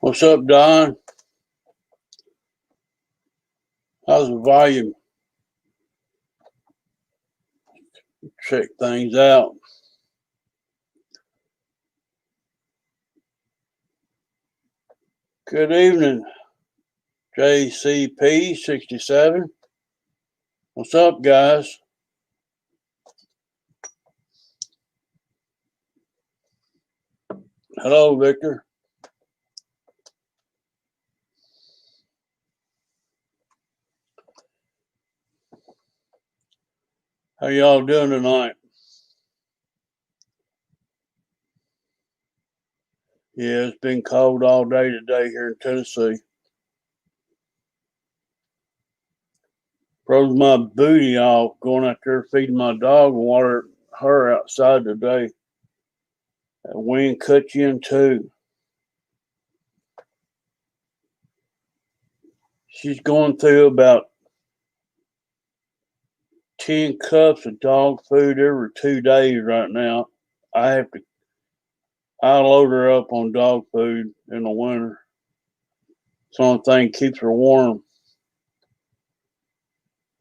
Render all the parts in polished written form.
What's up, Don? How's the volume? Check things out. Good evening, JCP67. What's up, guys? Hello, Victor. How y'all doing tonight? Yeah, it's been cold all day today here in Tennessee. Froze my booty off going out there feeding my dog and water her outside today. That wind cut you in two. She's going through about 10 cups of dog food every 2 days right now. I load her up on dog food in the winter. It's the only thing keeps her warm.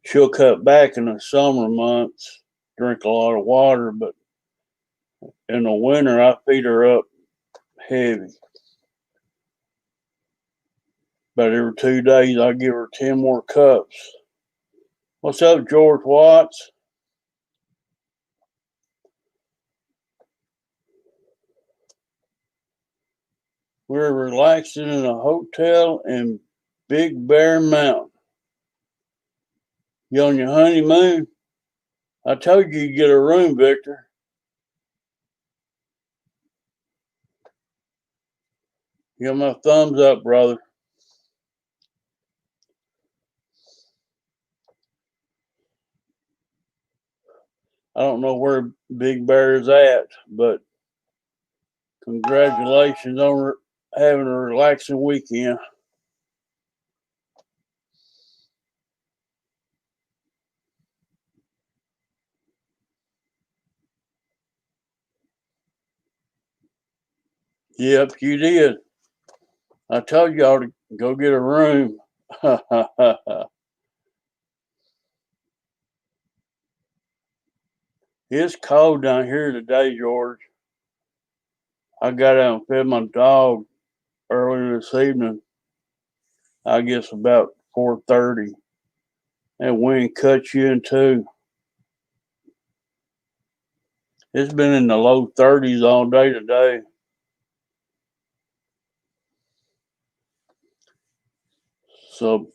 She'll cut back in the summer months, drink a lot of water, but in the winter I feed her up heavy. But every 2 days I give her 10 more cups. What's up, George Watts? We're relaxing in a hotel in Big Bear Mountain. You on your honeymoon? I told you you'd get a room, Victor. Give my thumbs up, brother. I don't know where Big Bear is at, but congratulations on having a relaxing weekend. Yep, you did. I told y'all to go get a room. It's cold down here today, George. I got out and fed my dog earlier this evening. I guess about 4:30. That wind cut you in two. It's been in the low 30s all day today. So,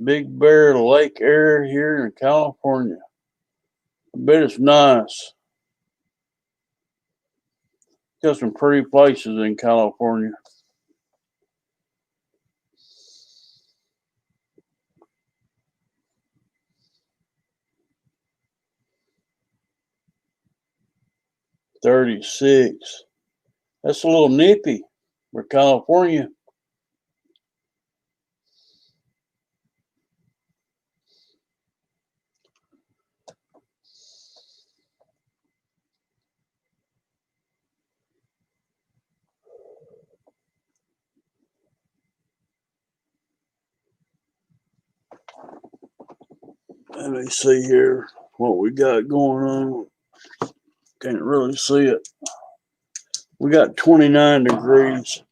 Big Bear Lake area here in California. I bet it's nice. Got some pretty places in California. $36. That's a little nippy for California. Let me see here what we got going on. Can't really see it. We got 29 degrees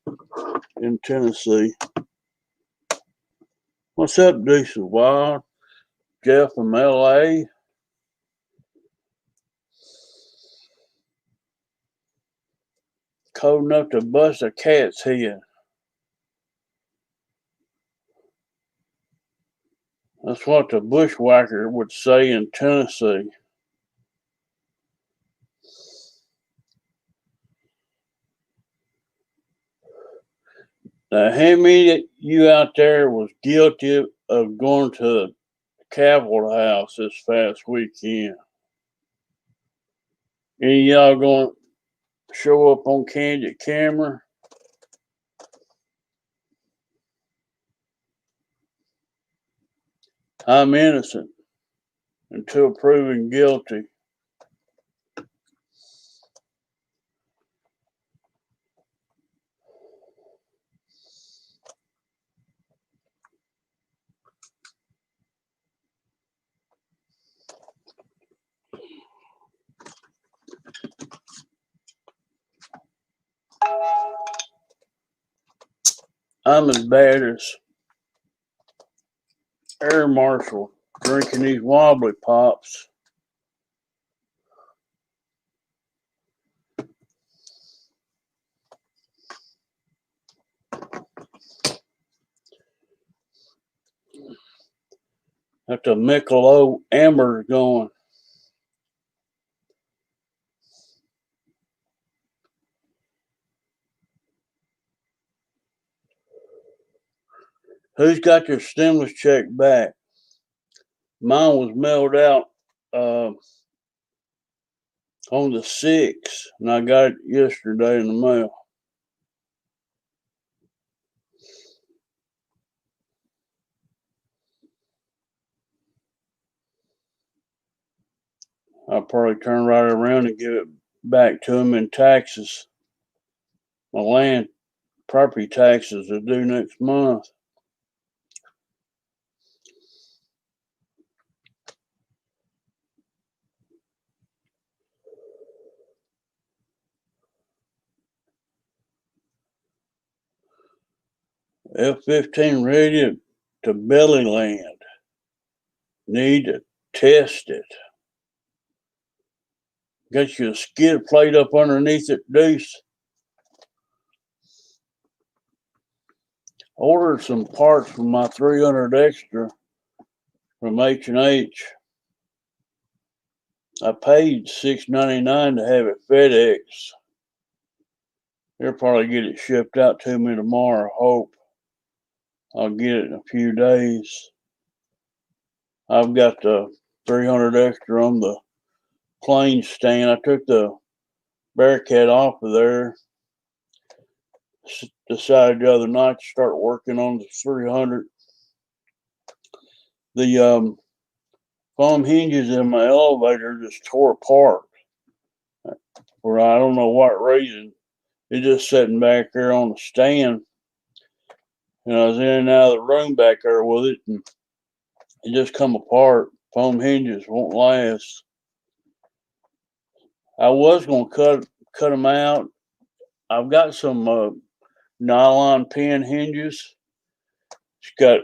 in Tennessee. What's up, Decent Wild? Jeff from LA. Cold enough to bust a cat's head. That's what the bushwhacker would say in Tennessee. Now, how many of you out there was guilty of going to the Capitol House this past weekend? Any of y'all going to show up on candid camera? I'm innocent until proven guilty. I'm as bad as Air Marshal drinking these wobbly pops. Got the Michelob Amber going. Who's got their stimulus check back? Mine was mailed out on the 6th, and I got it yesterday in the mail. I'll probably turn right around and give it back to them in taxes. My land property taxes are due next month. F-15 ready to belly land. Need to test it. Got you a skid plate up underneath it, Deuce. Ordered some parts for my 300 extra from H&H. I paid $6.99 to have it FedEx. They'll probably get it shipped out to me tomorrow. Hope I'll get it in a few days. I've got the 300 extra on the plane stand. I took the Bearcat off of there. Decided the other night to start working on the 300. The foam hinges in my elevator just tore apart. For I don't know what reason. It's just sitting back there on the stand. And I was in and out of the room back there with it, and it just come apart. Foam hinges won't last. I was going to cut them out. I've got some nylon pin hinges. It's got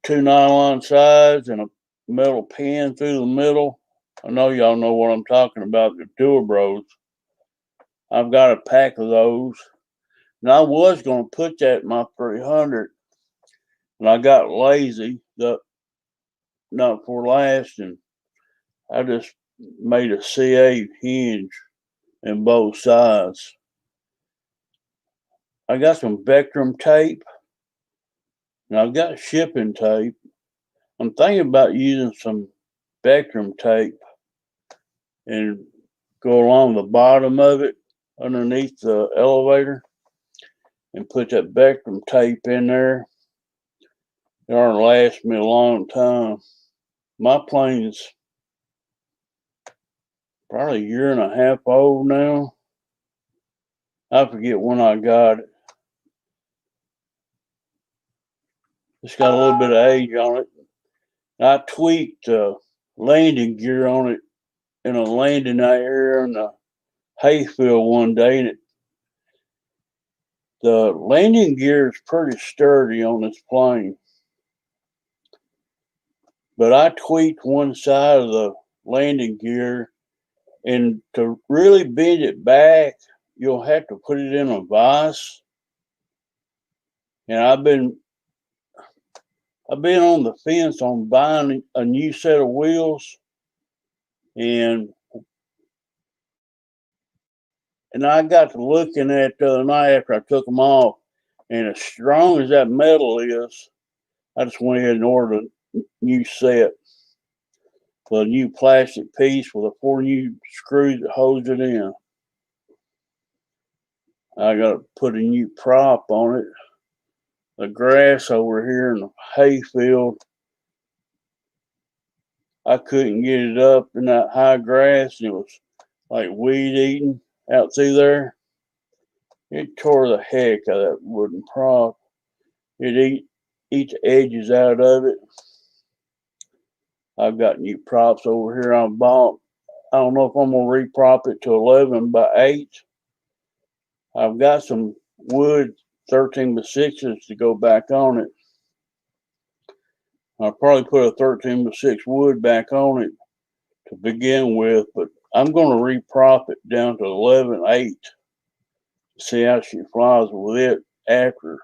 2 nylon sides and a metal pin through the middle. I know y'all know what I'm talking about, the Tour Bros. I've got a pack of those. And I was going to put that in my 300, and I got lazy, not for last, and I just made a CA hinge in both sides. I got some Vectrum tape, and I've got shipping tape. I'm thinking about using some Vectrum tape and go along the bottom of it underneath the elevator and put that Vectrum tape in there. It ought to last me a long time. My plane's probably a year and a half old now. I forget when I got it. It's got a little bit of age on it. I tweaked landing gear on it in a landing area in the hayfield one day, and the landing gear is pretty sturdy on this plane. But I tweaked one side of the landing gear, and to really bend it back, you'll have to put it in a vise. And I've been on the fence on buying a new set of wheels, and I got to looking at the other night after I took them off, and as strong as that metal is, I just went ahead and ordered a new set with a new plastic piece with 4 new screws that holds it in. I got to put a new prop on it. The grass over here in the hayfield, I couldn't get it up in that high grass, and it was like weed eating out through there. It tore the heck out of that wooden prop. It eat the edges out of it. I've got new props over here I bought. I don't know if I'm going to reprop it to 11 by 8. I've got some wood 13x6s to go back on it. I'll probably put a 13x6 wood back on it to begin with, but I'm going to reprop it down to 11/8 to see how she flies with it after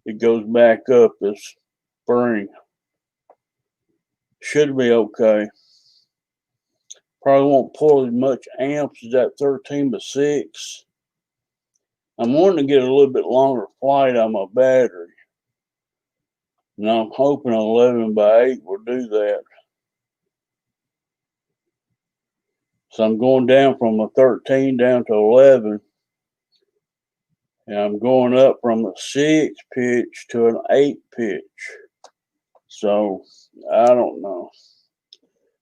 it goes back up this spring. Should be okay. Probably won't pull as much amps as that 13x6. I'm wanting to get a little bit longer flight on my battery. And I'm hoping 11/8 will do that. So I'm going down from a 13 down to 11. And I'm going up from a 6 pitch to an 8 pitch. So I don't know.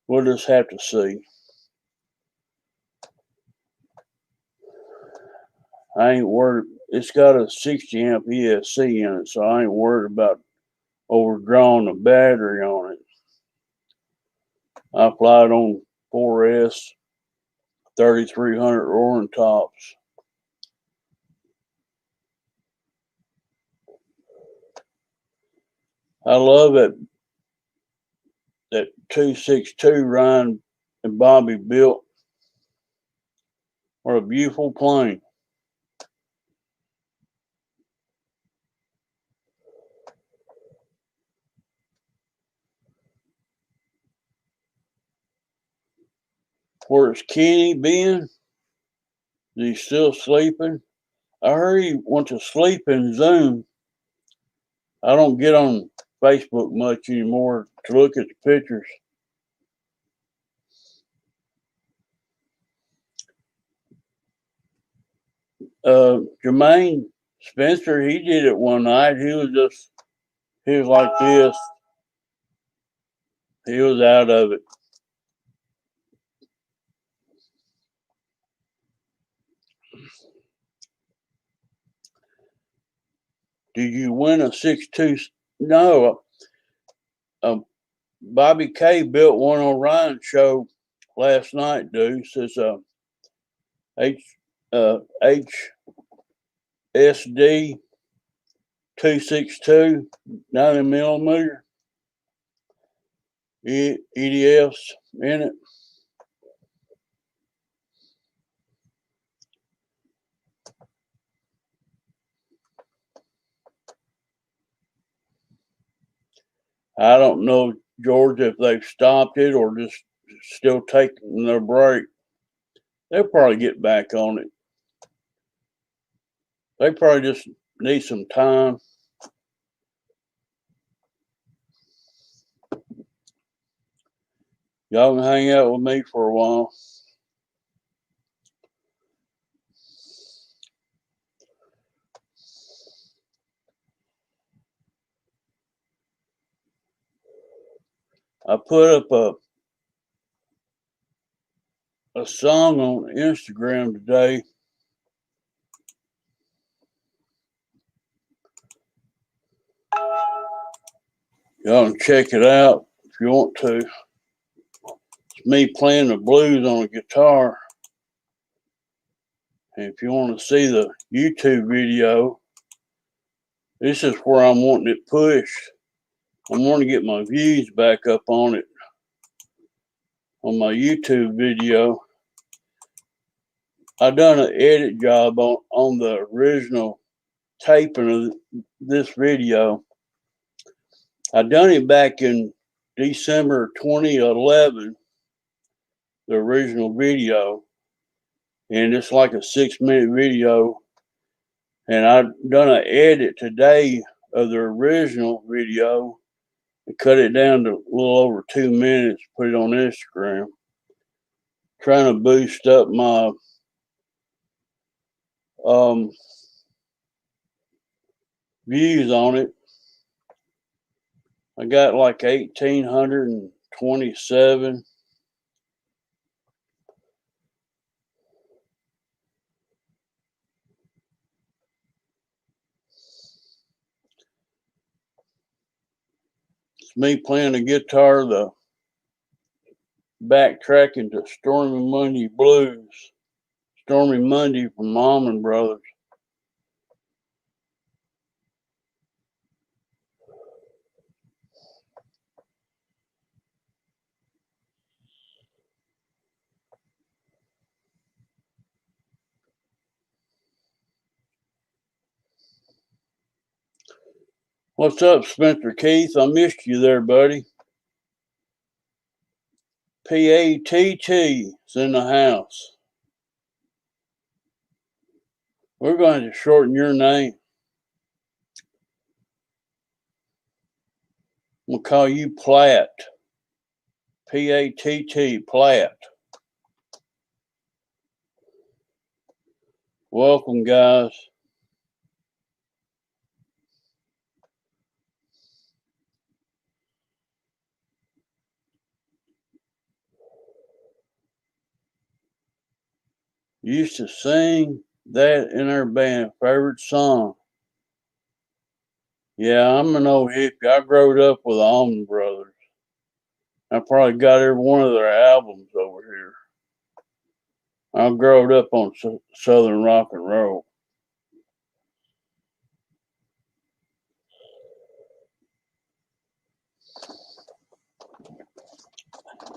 We'll just have to see. I ain't worried. It's got a 60 amp ESC in it, so I ain't worried about overdrawing the battery on it. I fly it on 4S 3300 roaring tops. I love it. That 262 Ryan and Bobby built. What a beautiful plane. Where's Kenny been? Is he still sleeping? I heard he went to sleep in Zoom. I don't get on Facebook much anymore to look at the pictures. Jermaine Spencer, he did it one night. He was like this. He was out of it. Did you win a 6.2? No. Bobby K built one on Ryan's show last night, dude. Says HSD 262 90mm EDFs in it. I don't know, George, if they've stopped it or just still taking their break. They'll probably get back on it. They probably just need some time. Y'all can hang out with me for a while. I put up a song on Instagram today. Y'all can check it out if you want to. It's me playing the blues on a guitar. And if you want to see the YouTube video, this is where I'm wanting it pushed. I'm wanting to get my views back up on it on my YouTube video. I done an edit job on the original taping of this video. I done it back in December 2011, the original video, and it's like a 6-minute video. And I done an edit today of the original video and cut it down to a little over 2 minutes, put it on Instagram. Trying to boost up my views on it. I got like 1,827. It's me playing the guitar, the backtracking to Stormy Monday Blues. Stormy Monday from Allman Brothers. What's up, Spencer Keith? I missed you there, buddy. PATT is in the house. We're going to shorten your name. We'll call you Platt. PATT, Platt. Welcome, guys. Used to sing that in our band. Favorite song. Yeah, I'm an old hippie. I growed up with the Allman Brothers. I probably got every one of their albums over here. I growed up on Southern rock and roll.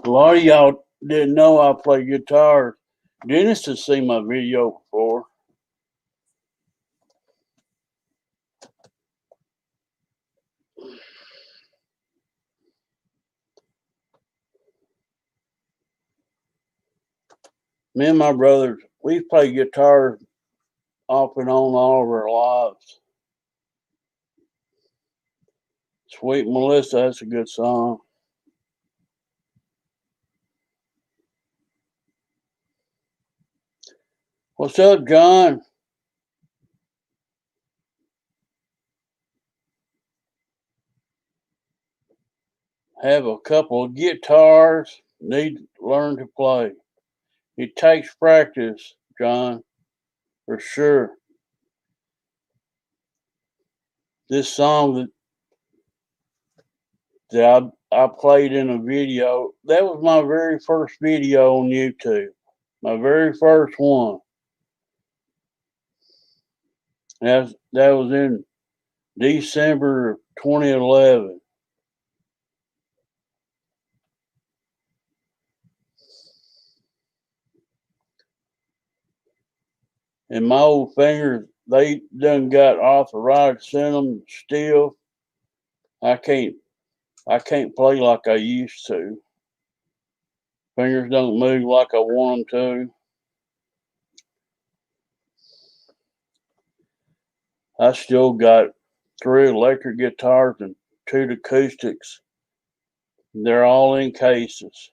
A lot of y'all didn't know I play guitar. Dennis has seen my video before. Me and my brothers, we played guitar off and on all of our lives. Sweet Melissa, that's a good song. What's up, John? Have a couple of guitars, need to learn to play. It takes practice, John, for sure. This song that I played in a video, that was my very first video on YouTube. My very first one. That was in December of 2011. And my old fingers, they done got arthritis in them still. I can't play like I used to. Fingers don't move like I want them to. I still got 3 electric guitars and 2 acoustics. They're all in cases.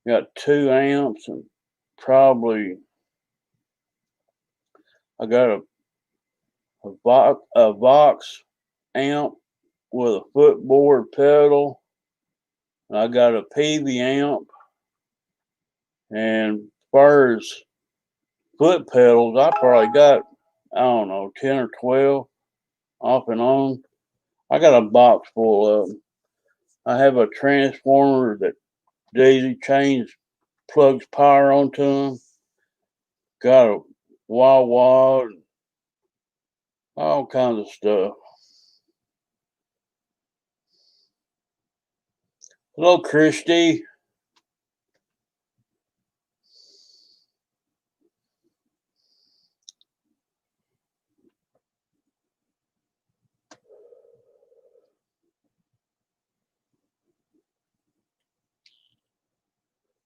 Got 2 amps and probably I got a Vox amp with a footboard pedal. I got a PV amp, and as far as foot pedals, I probably got, I don't know, 10 or 12 off and on. I got a box full of them. I have a transformer that daisy chains plugs power onto them. Got a wah wah, all kinds of stuff. Hello, Christy.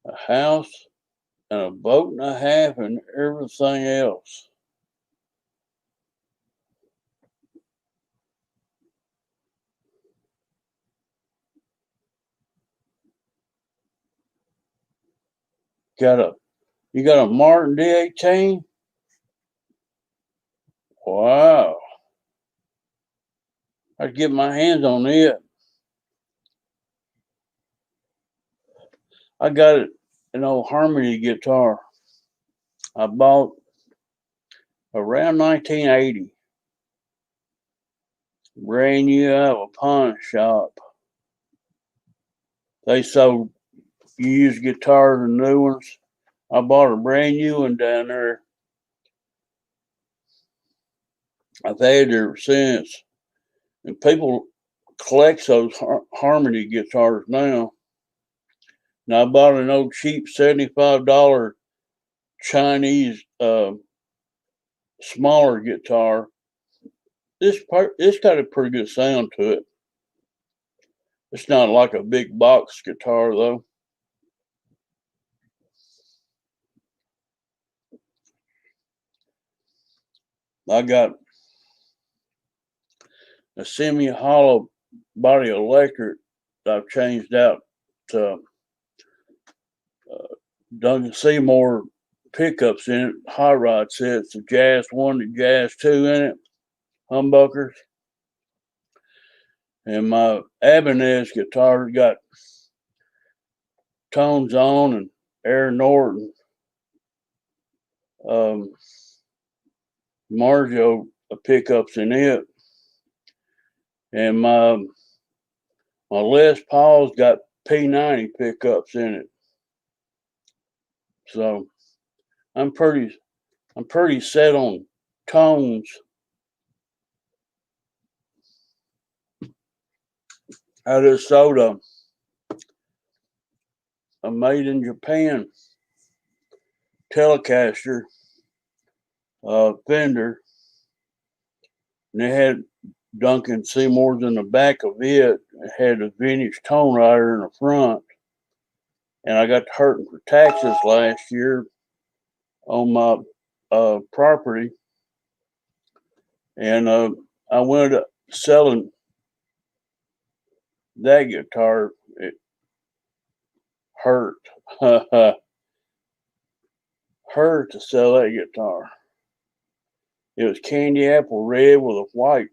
A house and a boat and a half and everything else. You got a Martin D18? Wow. I'd get my hands on it. I got an old Harmony guitar. I bought around 1980. Brand new out of a pawn shop. They sold used guitars and new ones. I bought a brand new one down there. I've had it ever since. And people collect those Harmony guitars now. Now I bought an old cheap $75 Chinese smaller guitar. it's got a pretty good sound to it. It's not like a big box guitar though. I got a semi-hollow body electric that I've changed out to Duncan Seymour pickups in it, hot rod sets, the Jazz 1, the Jazz 2 in it, humbuckers. And my Ibanez guitar got Tones on and Aaron Norton, um, Marjo pickups in it. And my Les Paul's got P90 pickups in it. So I'm pretty set on tones. I just sold a made in Japan Telecaster Fender, and it had Duncan Seymour's in the back of it. It had a vintage tone rider in the front, and I got to hurting for taxes last year on my property, and I went up selling that guitar. It hurt, hurt to sell that guitar. It was candy apple red with a white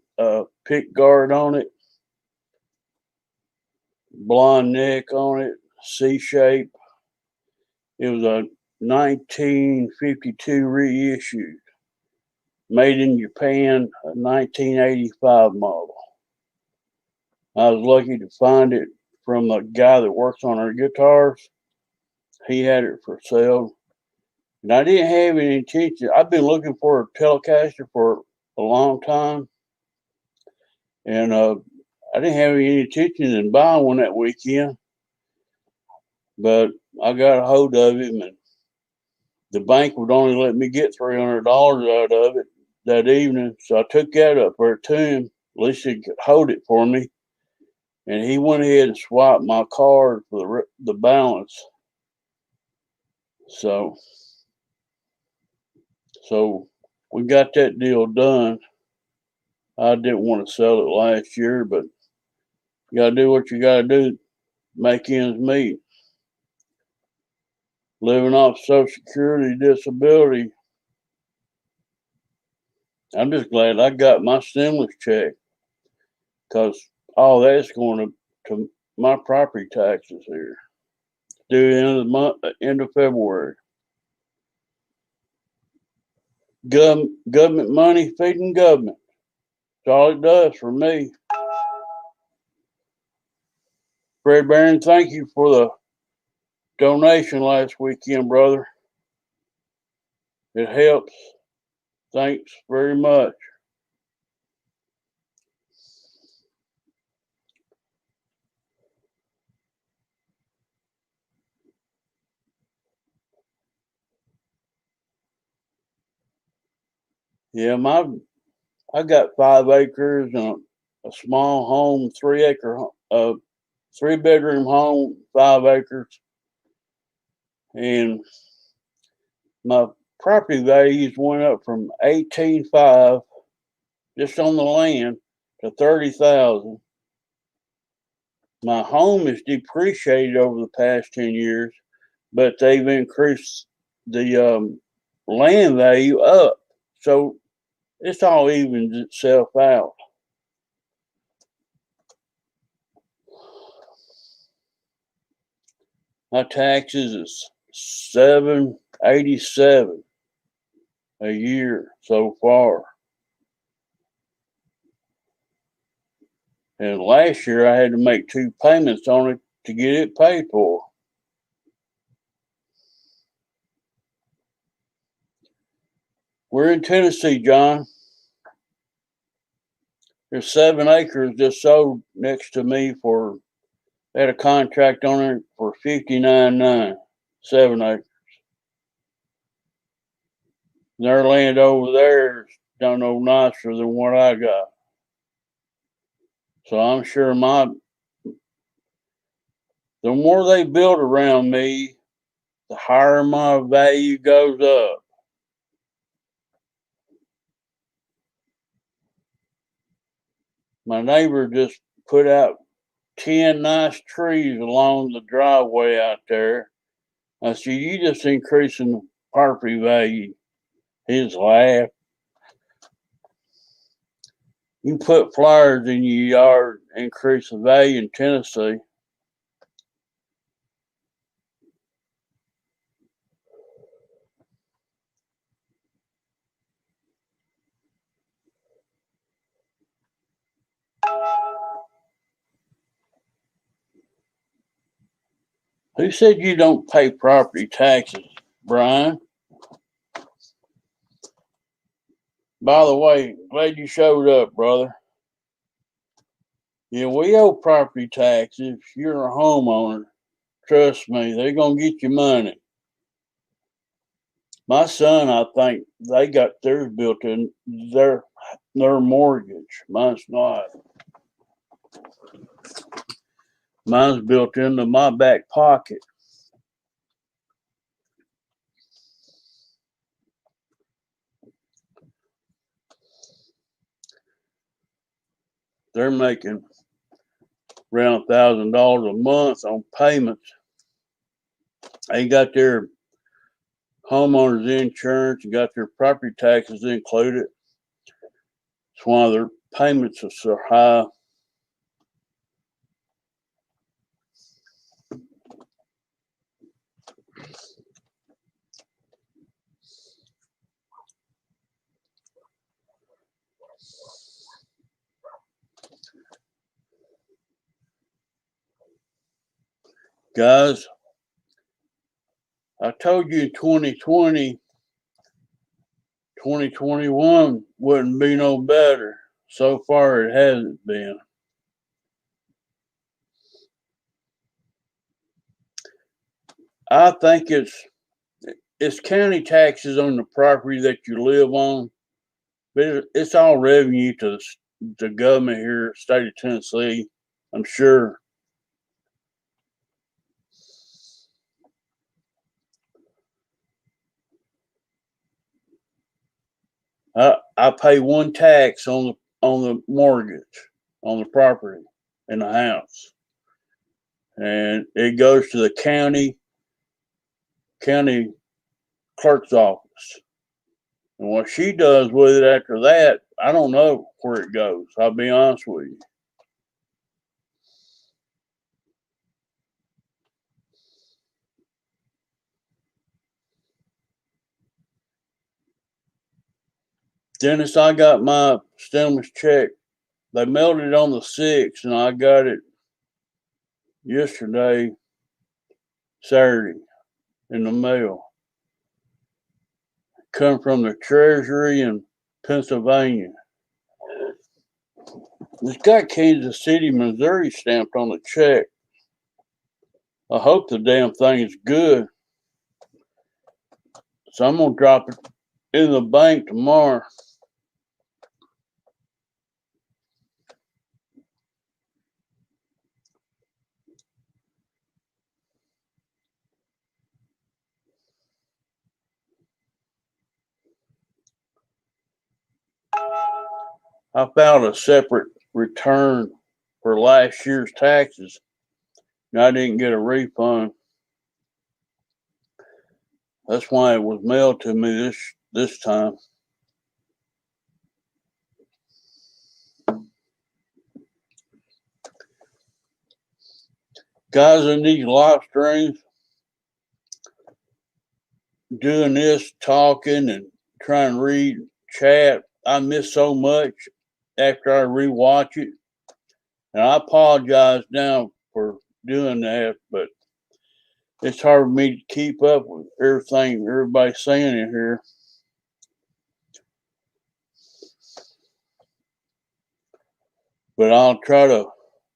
pick guard on it, blonde neck on it, C shape. It was a 1952 reissue, made in Japan, a 1985 model. I was lucky to find it from a guy that works on our guitars. He had it for sale. And I didn't have any intention. I've been looking for a Telecaster for a long time. And I didn't have any intention in buying one that weekend. But I got a hold of him, and the bank would only let me get $300 out of it that evening. So I took that up there to him. At least he could hold it for me. And he went ahead and swapped my card for the balance. So we got that deal done. I didn't want to sell it last year, but you got to do what you got to do, make ends meet. Living off Social Security, disability. I'm just glad I got my stimulus check, because all that's going to my property taxes here. Due the end of the month, end of February. Government money feeding government. That's all it does for me. Fred Barron, thank you for the donation last weekend, brother. It helps. Thanks very much. Yeah, I got 5 acres and a small home, 3-bedroom home, 5 acres, and my property values went up from 18.5 just on the land to 30,000. My home is depreciated over the past 10 years, but they've increased the land value up. So it's all evens itself out. My taxes is $787 a year so far. And last year I had to make 2 payments on it to get it paid for. We're in Tennessee, John. There's 7 acres just sold next to me for, had a contract on it for $59.9. 7 acres. Their land over there is done no nicer than what I got. So I'm sure the more they build around me, the higher my value goes up. My neighbor just put out 10 nice trees along the driveway out there. I said, you just increasing the property value. His laugh. You can put flowers in your yard, increase the value in Tennessee. Who said you don't pay property taxes, Brian? By the way, glad you showed up, brother. Yeah, we owe property taxes. If you're a homeowner, trust me, they're gonna get your money. My son, I think they got theirs built in their mortgage. Mine's not. Mine's built into my back pocket. They're making around $1,000 a month on payments. They got their homeowners insurance and got their property taxes included. That's why their payments are so high. Guys, I told you 2020, 2021 wouldn't be no better. So far, it hasn't been. I think it's county taxes on the property that you live on, but it's all revenue to the government here, state of Tennessee. I'm sure. I pay one tax on the mortgage on the property in the house, and it goes to the county clerk's office. And what she does with it after that, I don't know where it goes. I'll be honest with you. Dennis, I got my stimulus check. They mailed it on the 6th, and I got it yesterday, Saturday, in the mail. Come from the Treasury in Pennsylvania. It's got Kansas City, Missouri stamped on the check. I hope the damn thing is good. So I'm going to drop it in the bank tomorrow. I filed a separate return for last year's taxes, and I didn't get a refund. That's why it was mailed to me this time. Guys in these live streams, doing this, talking, and trying to read chat, I miss so much after I rewatch it. And I apologize now for doing that, but it's hard for me to keep up with everything everybody's saying in here. But I'll try to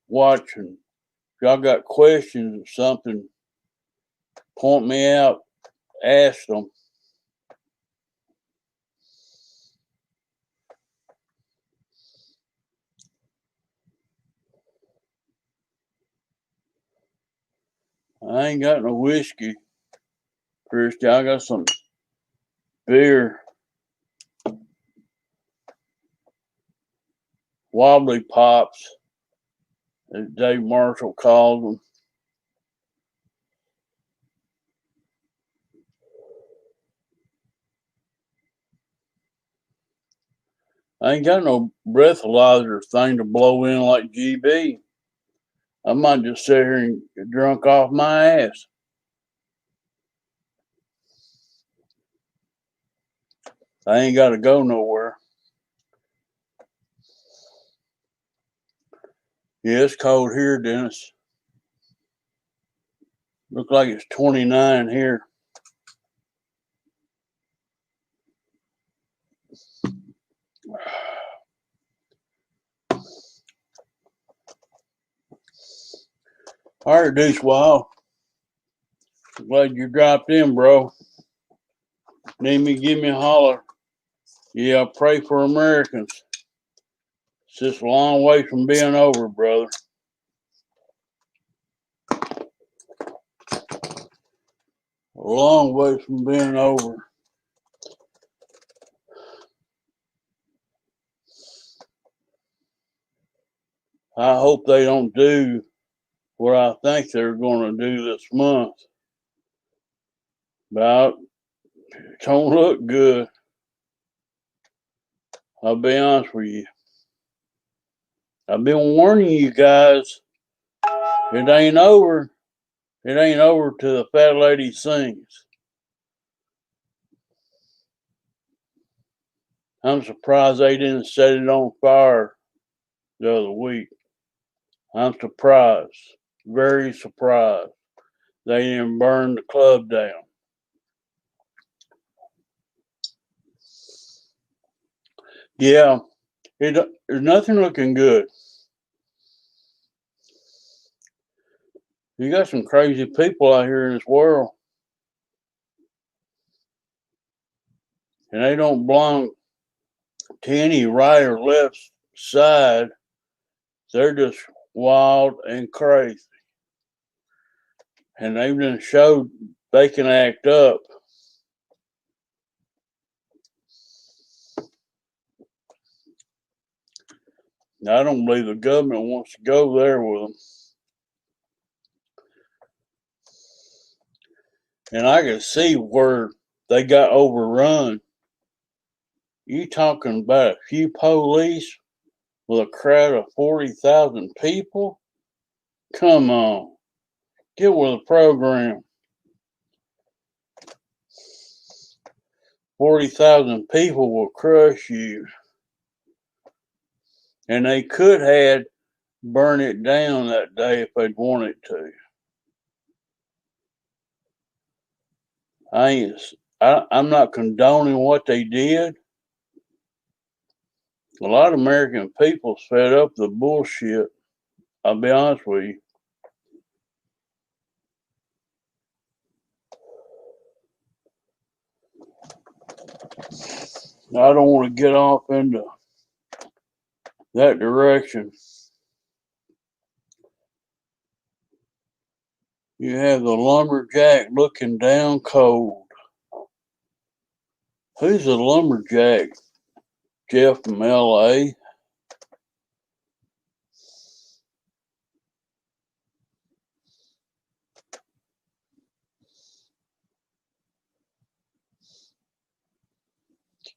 watch, and if y'all got questions or something, point me out, ask them. I ain't got no whiskey, Christy. I got some beer. Wobbly Pops, as Dave Marshall calls them. I ain't got no breathalyzer thing to blow in like GB. I might just sit here and get drunk off my ass. I ain't got to go nowhere. Yeah, it's cold here, Dennis. Look like it's 29 here. All right, Deuce Wild. Glad you dropped in, bro. Need me, give me a holler. Yeah, pray for Americans. It's just a long way from being over, brother. A long way from being over. I hope they don't do what I think they're going to do this month. But it don't look good. I'll be honest with you. I've been warning you guys. It ain't over. It ain't over till the fat lady sings. I'm surprised they didn't set it on fire the other week. I'm surprised. Very surprised. They didn't burn the club down. Yeah, there's nothing looking good. You got some crazy people out here in this world. And they don't belong to any right or left side. They're just wild and crazy. And they've been showed they can act up. I don't believe the government wants to go there with them. And I can see where they got overrun. You talking about a few police with a crowd of 40,000 people? Come on. Get with the program. 40,000 people will crush you. And they could have burn it down that day if they'd wanted to. I'm not condoning what they did. A lot of American people fed up the bullshit. I'll be honest with you. I don't want to get off into that direction. You have the lumberjack looking down cold. Who's the lumberjack? Jeff from LA.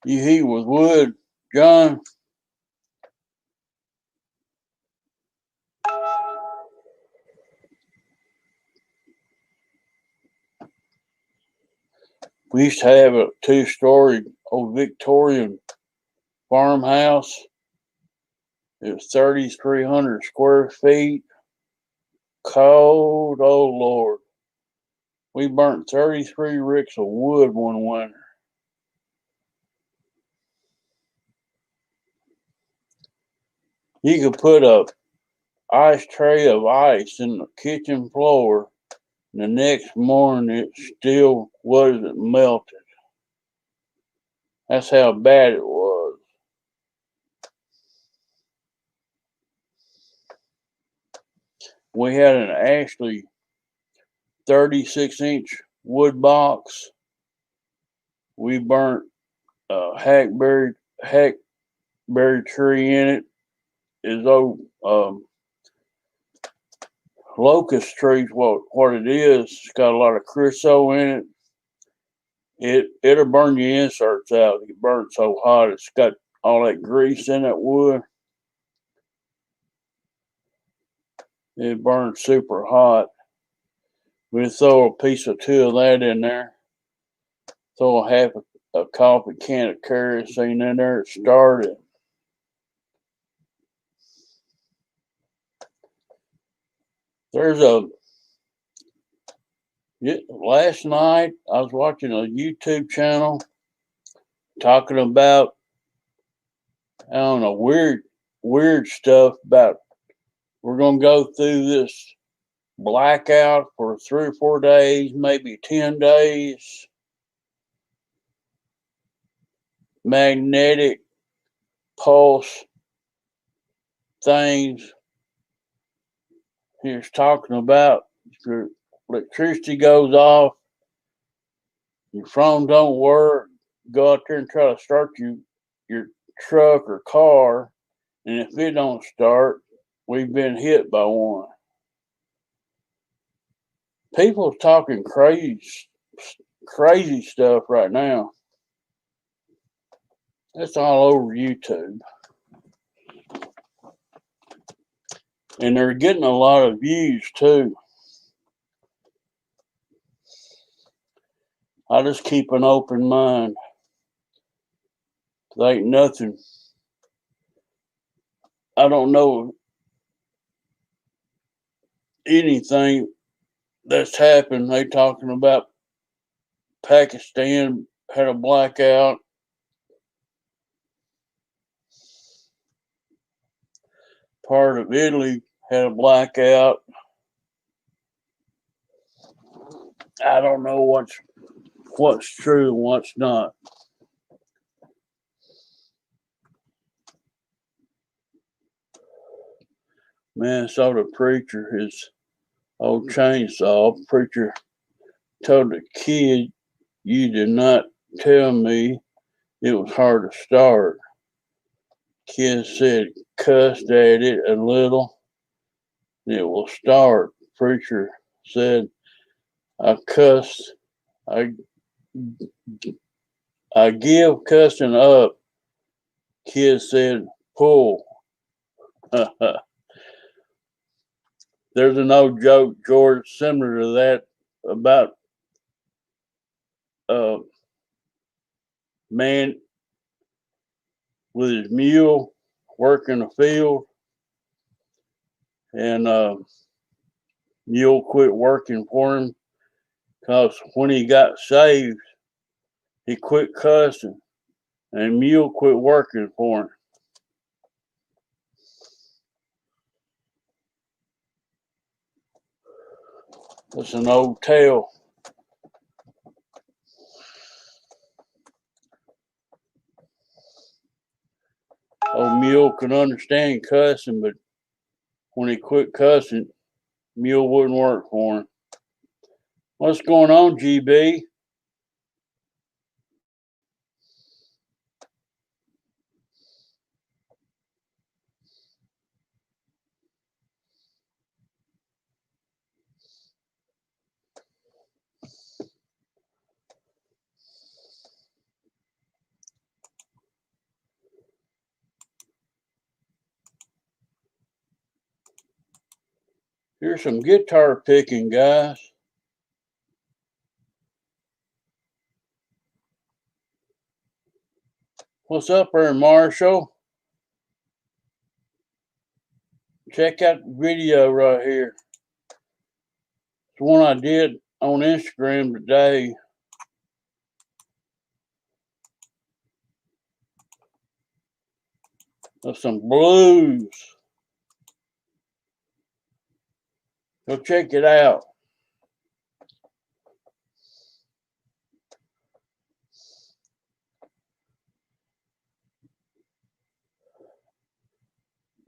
You heat with wood, John? We used to have a 2-story old Victorian farmhouse. It was 3,300 square feet. Cold, oh Lord. We burnt 33 ricks of wood one winter. You could put a ice tray of ice in the kitchen floor, and the next morning it still wasn't melted. That's how bad it was. We had an Ashley 36-inch wood box. We burnt a hackberry tree in it. Is old locust trees. What it is? It's got a lot of creosote in it. It'll burn your inserts out. It burns so hot. It's got all that grease in that wood. It burns super hot. We throw a piece or two of that in there. Throw a coffee can of kerosene in there. It started. Last night I was watching a YouTube channel talking about, I don't know, weird stuff about we're going to go through this blackout for 3 or 4 days, maybe 10 days. Magnetic pulse things. He's talking about your electricity goes off, your phone don't work, go out there and try to start your truck or car, and if it don't start, we've been hit by one. People talking crazy stuff right now. It's all over YouTube. And they're getting a lot of views too. I just keep an open mind. There ain't nothing. I don't know anything that's happened. They talking about Pakistan had a blackout. Part of Italy had a blackout. I don't know what's true and what's not. Minnesota preacher, his old chainsaw preacher, told the kid, "You did not tell me it was hard to start." Kid said, "Cussed at it a little, it will start." Preacher said, "I cussed. I give cussing up." Kid said, "Pull." There's an old joke, George, similar to that, about a man with his mule working the field, and mule quit working for him because when he got saved, he quit cussing, and mule quit working for him. It's an old tale. Old mule could understand cussing, but when he quit cussing, mule wouldn't work for him. What's going on, GB? Here's some guitar picking, guys. What's up there, Marshall? Check out the video right here. It's one I did on Instagram today. Of some blues. Go check it out.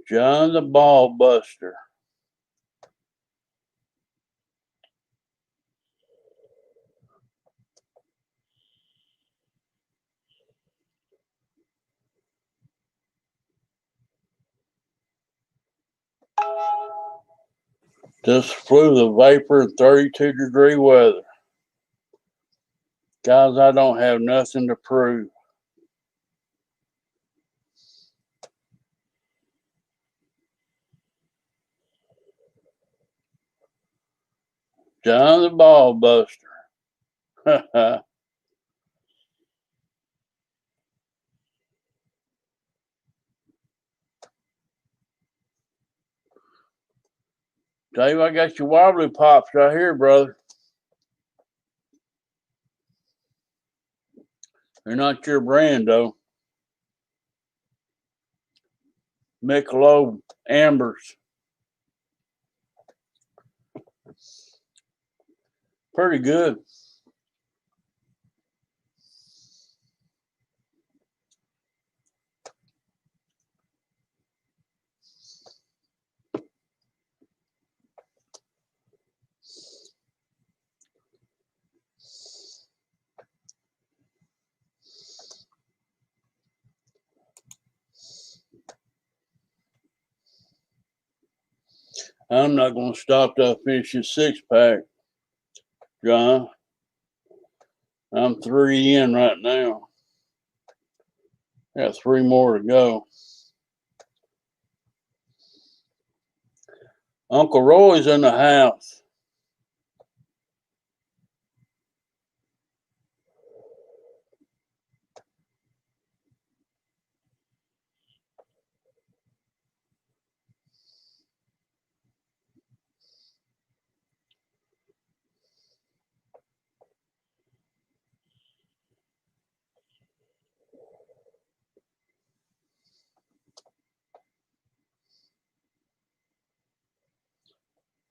John the Ball Buster. Just flew the vapor in 32-degree weather. Guys, I don't have nothing to prove. John the Ball Buster. Dave, I got your wobbly pops right here, brother. They're not your brand, though. Michelob Ambers. Pretty good. I'm not going to stop till I finish this 6-pack, John. I'm 3 in right now. Got 3 more to go. Uncle Roy's in the house.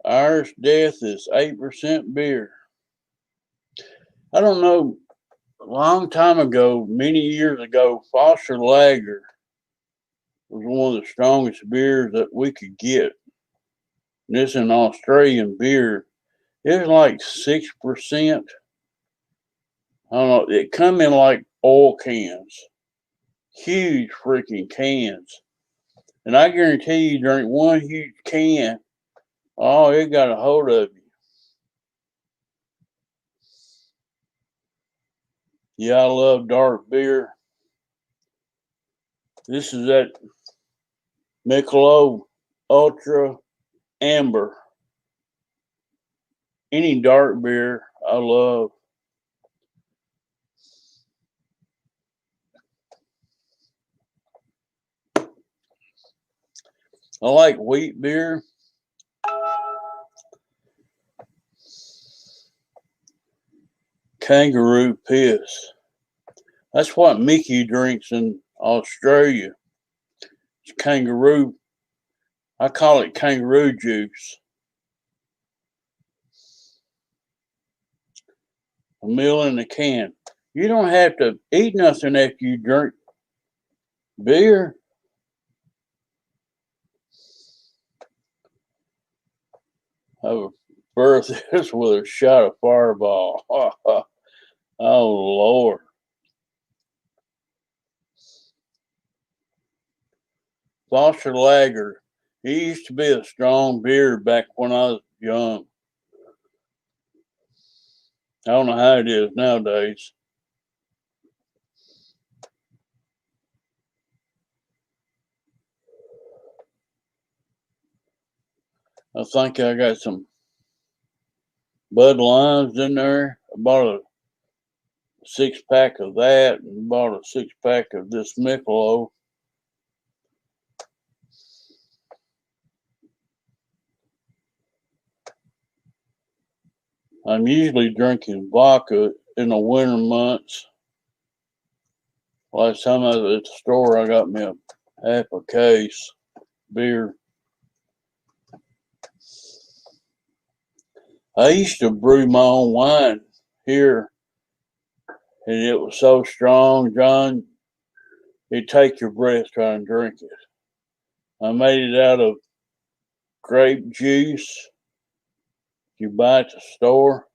Irish Death is 8% beer. I don't know. A long time ago, many years ago, Foster Lager was one of the strongest beers that we could get. And this is an Australian beer. It was like 6%. I don't know. It come in like oil cans. Huge freaking cans. And I guarantee you, drink one huge can, oh, it got a hold of you. Yeah, I love dark beer. This is that Michelob Ultra Amber. Any dark beer, I love. I like wheat beer. Kangaroo piss. That's what Mickey drinks in Australia. It's kangaroo. I call it kangaroo juice. A meal in a can. You don't have to eat nothing after you drink beer. I would birth this with a shot of Fireball. Oh, Lord. Foster Lager. He used to be a strong beer back when I was young. I don't know how it is nowadays. I think I got some Bud Limes in there. I bought a 6-pack of that and bought a 6-pack of this Michelob. I'm usually drinking vodka in the winter months. Last time I was at the store, I got me a half a case beer. I used to brew my own wine here, and it was so strong, John, it'd take your breath trying to drink it. I made it out of grape juice you buy at the store,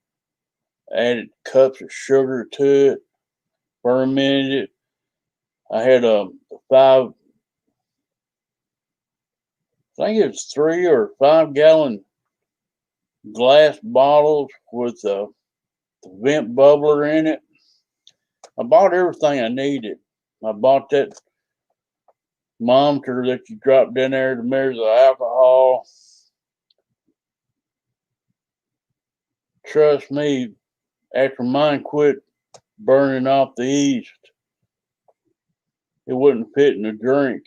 added cups of sugar to it, fermented it. I had a 5, I think it was 3 or 5 gallon glass bottles with the vent bubbler in it. I bought everything I needed. I bought that monitor that you dropped in there to measure the alcohol. Trust me, after mine quit burning off the yeast, it wouldn't fit in the drink.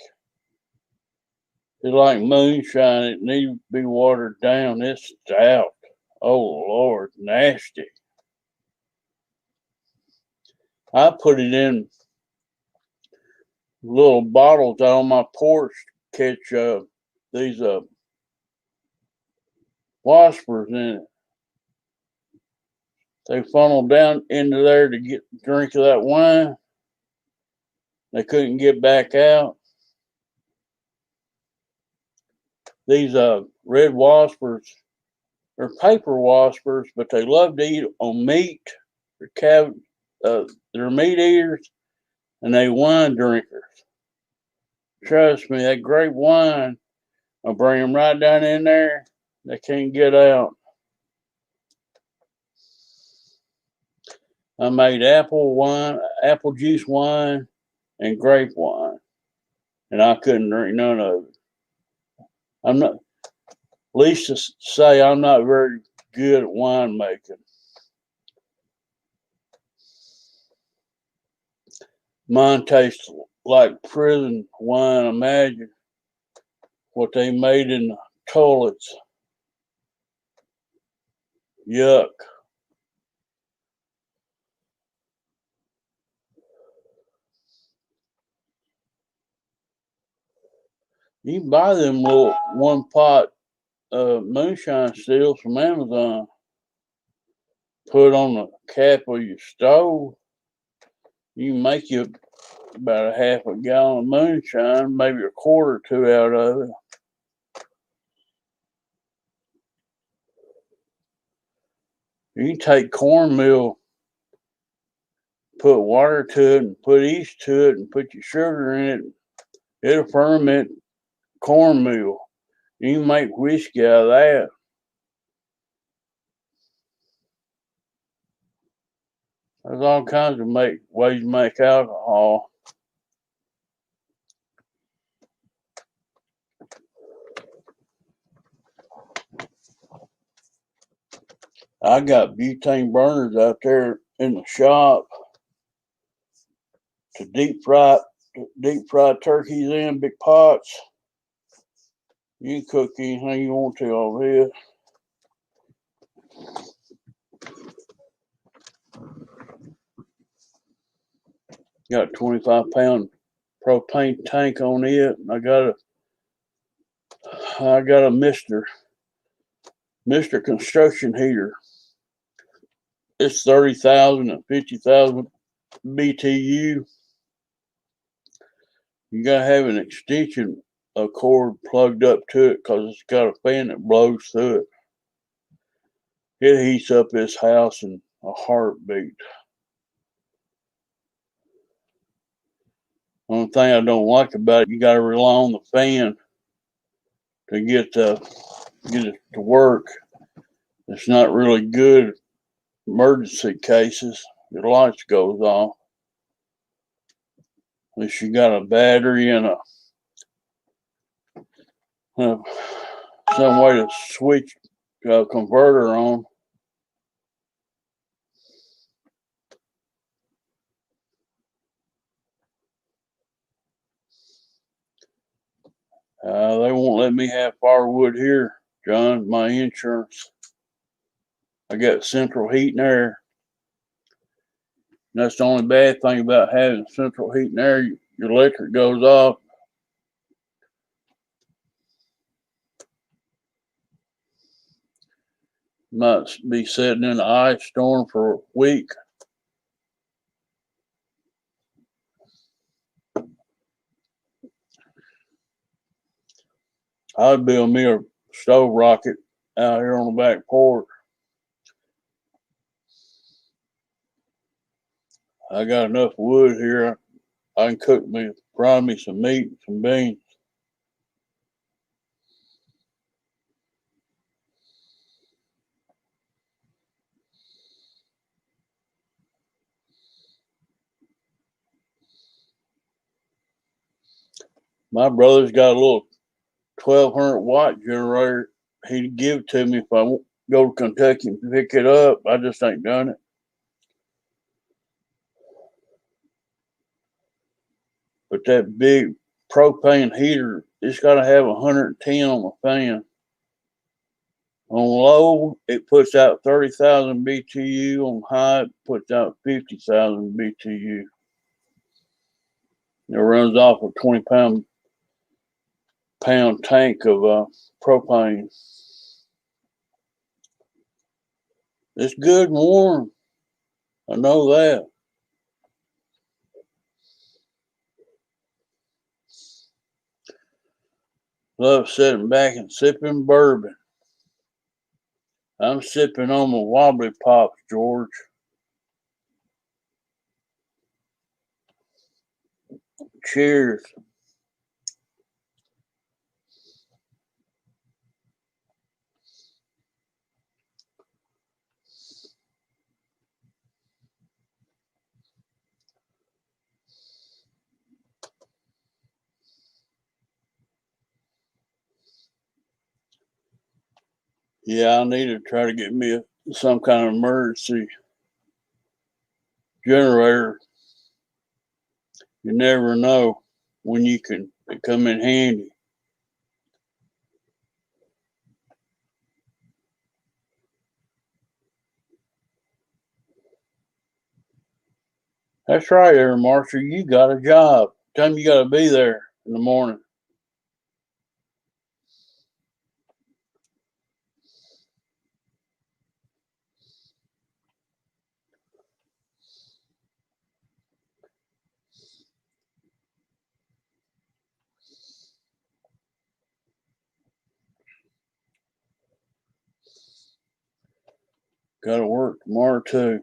It's like moonshine. It needs to be watered down. It's stout. Oh, Lord, nasty. I put it in little bottles out on my porch to catch these phosphorus in it. They funneled down into there to get a drink of that wine. They couldn't get back out. These red waspers, they're paper waspers, but they love to eat on meat. They're meat eaters and they wine drinkers. Trust me, that grape wine will bring them right down in there. They can't get out. I made apple juice wine, and grape wine, and I couldn't drink none of it. I'm not. Least to say, I'm not very good at wine making. Mine tastes like prison wine. Imagine what they made in the toilets. Yuck. You can buy them little one pot moonshine stills from Amazon. Put on the cap of your stove. You can make you about a half a gallon of moonshine, maybe a quart or two out of it. You can take cornmeal, put water to it, and put yeast to it, and put your sugar in it. It'll ferment cornmeal. You can make whiskey out of that. There's all kinds of ways to make alcohol. I got butane burners out there in the shop to deep fry turkeys in big pots. You can cook anything you want to over here. Got a 25-pound propane tank on it. I got a Mister Construction heater. It's 30,000 and 50,000 BTU. You gotta have an extension cord plugged up to it because it's got a fan that blows through it. It heats up this house in a heartbeat. Only thing I don't like about it, you gotta rely on the fan to get it to work. It's not really good emergency cases. The lights goes off. Unless you got a battery and some way to switch a converter on. They won't let me have firewood here, John. My insurance. I got central heat and air. And that's the only bad thing about having central heat and air. Your electric goes off. Might be sitting in an ice storm for a week. I'd build me a stove rocket out here on the back porch. I got enough wood here. I can fry me some meat and some beans. My brother's got a little 1200-watt generator. He'd give it to me if I go to Kentucky and pick it up. I just ain't done it. But that big propane heater, it's got to have 110 on the fan. On low, it puts out 30,000 BTU. On high, it puts out 50,000 BTU. It runs off a 20-pound tank of propane. It's good and warm. I know that. Love sitting back and sipping bourbon. I'm sipping on the wobbly pops, George. Cheers. Yeah, I need to try to get me some kind of emergency generator. You never know when it come in handy. That's right, there, Marshall. You got a job. Tell time you got to be there in the morning. Got to work tomorrow too.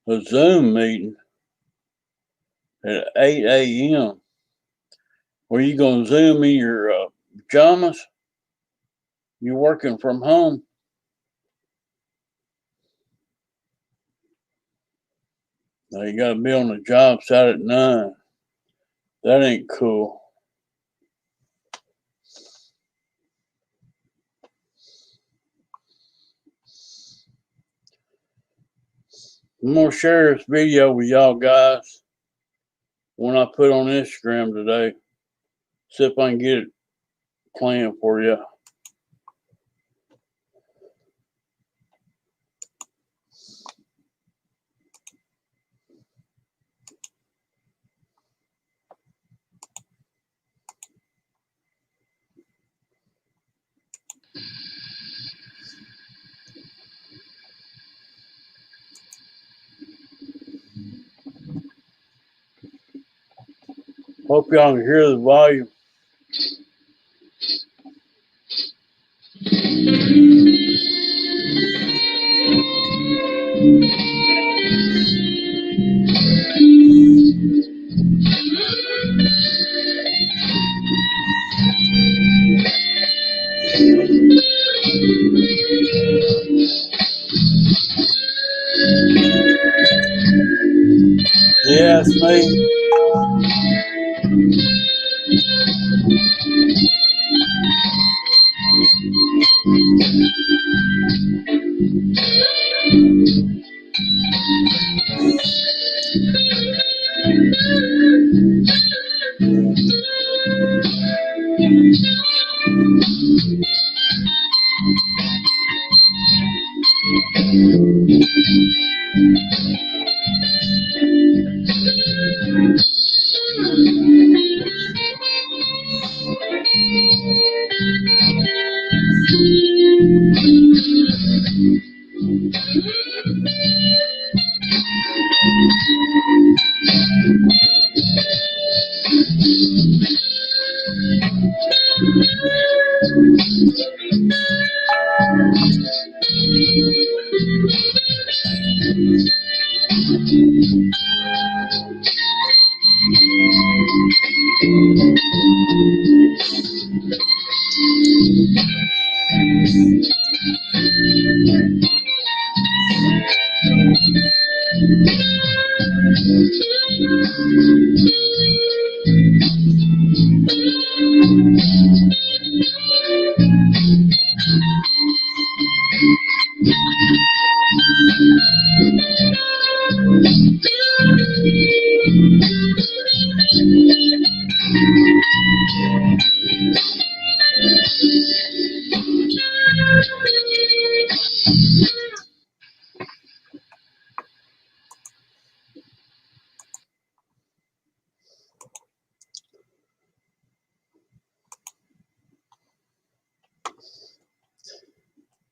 A Zoom meeting at 8 a.m. Were you going to Zoom in your pajamas? You working from home? Now you got to be on the job site at 9. That ain't cool. I'm going to share this video with y'all guys when I put on Instagram today. See if I can get it planned for you. Hope y'all can hear the volume. Yeah, it's me.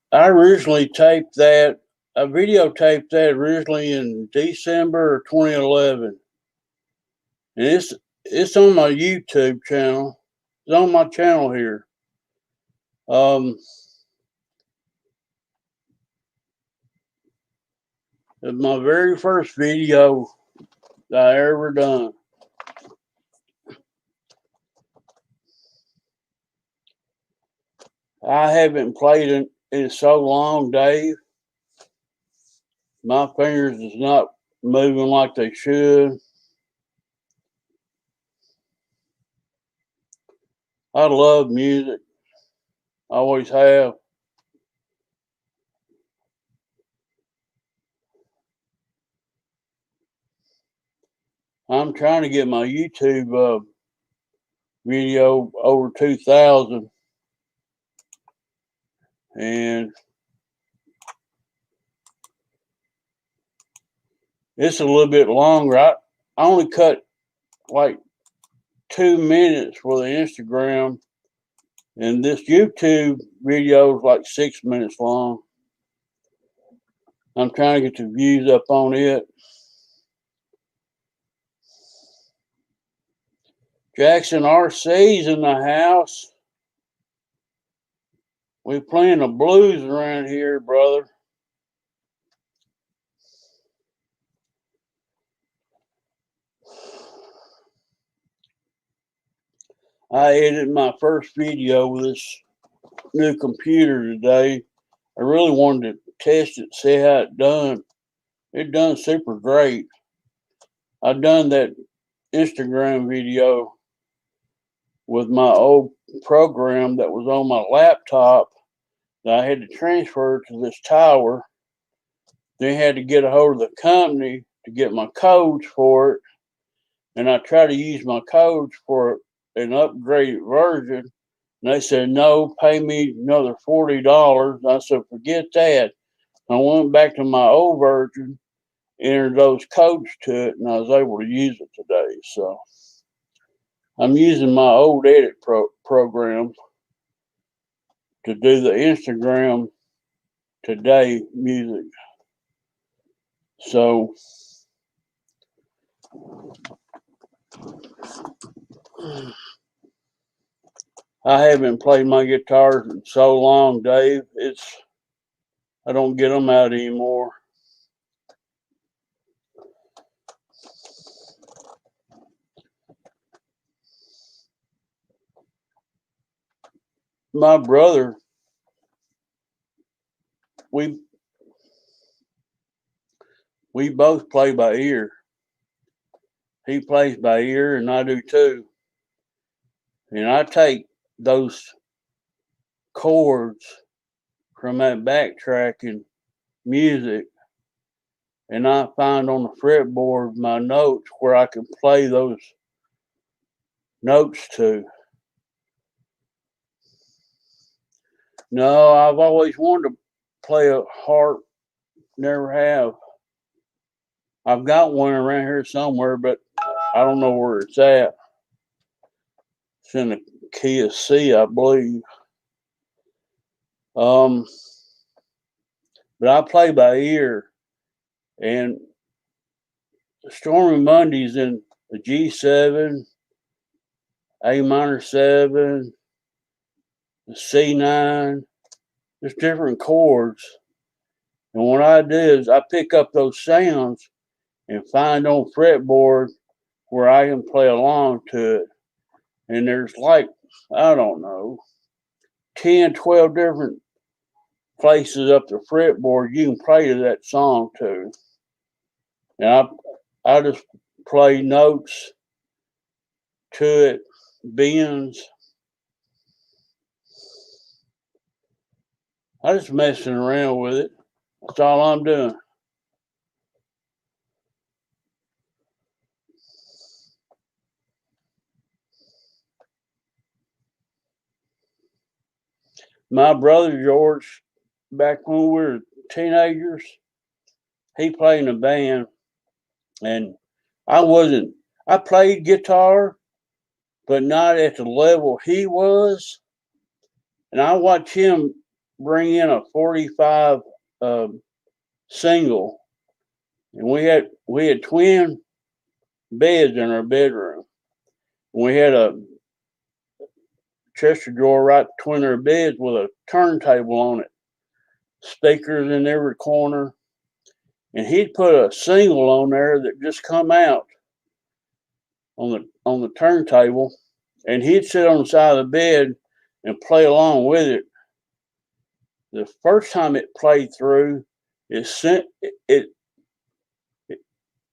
I originally taped that. I videotaped that originally in December of 2011, and it's on my YouTube channel. It's on my channel here. It's my very first video that I ever done. I haven't played it in so long, Dave. My fingers is not moving like they should. I love music. I always have. I'm trying to get my YouTube video over 2,000, and it's a little bit longer. I only cut like 2 minutes for the Instagram, and this YouTube video is like 6 minutes long. I'm trying to get the views up on it. Jackson RC's in the house. We playing the blues around here, brother. I edited my first video with this new computer today. I really wanted to test it, see how it done. It done super great. I done that Instagram video with my old program that was on my laptop that I had to transfer to this tower. Then I had to get a hold of the company to get my codes for it. And I tried to use my codes for an upgraded version. And they said, no, pay me another $40. I said, forget that. I went back to my old version, entered those codes to it, and I was able to use it today. So I'm using my old edit program to do the Instagram today music. So I haven't played my guitar in so long, Dave. I don't get them out anymore. My brother, we both play by ear. He plays by ear, and I do too. And I take those chords from that backtracking music, and I find on the fretboard my notes where I can play those notes to. No, I've always wanted to play a harp, never have. I've got one around here somewhere, but I don't know where it's at. It's in the key of C, I believe. But I play by ear, and Stormy Monday's in the G7, A minor 7, the C9. There's different chords. And what I do is I pick up those sounds and find on fretboard where I can play along to it. And there's like, I don't know, 10, 12 different places up the fretboard you can play to that song to. And I just play notes to it, bends. I just messing around with it. That's all I'm doing. My brother George, back when we were teenagers, he played in a band, and I wasn't. I played guitar, but not at the level he was. And I watched him bring in a 45 uh, single, and we had twin beds in our bedroom. We had a chest drawer right between our beds with a turntable on it, speakers in every corner, and he'd put a single on there that just come out on the turntable, and he'd sit on the side of the bed and play along with it. The first time it played through, it it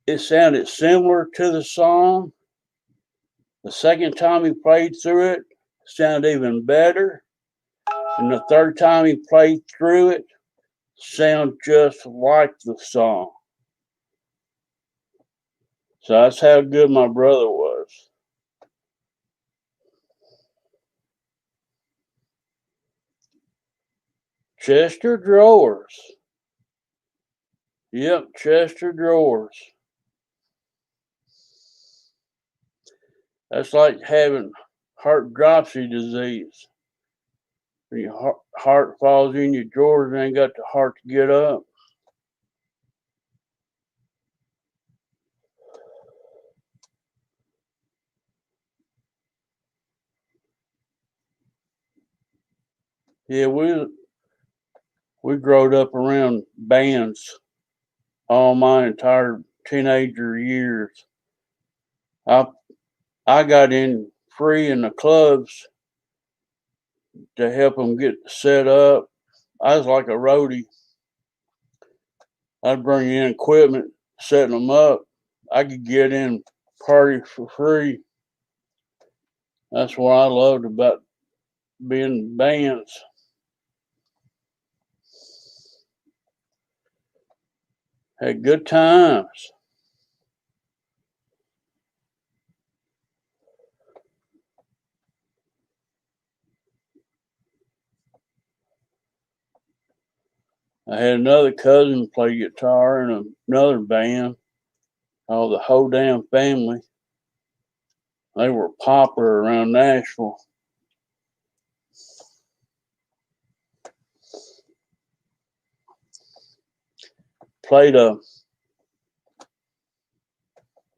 it sounded similar to the song. The second time he played through it, it sounded even better. And the third time he played through it, sounded just like the song. So that's how good my brother was. Chester drawers. Yep, Chester drawers. That's like having heart dropsy disease. Your heart falls in your drawers and ain't got the heart to get up. Yeah, we growed up around bands all my entire teenager years. I I got in free in the clubs to help them get set up. I was like a roadie. I'd bring in equipment, setting them up. I could get in parties for free. That's what I loved about being in bands. Had good times. I had another cousin play guitar in another band called the Whole Damn Family. They were popular around Nashville. Played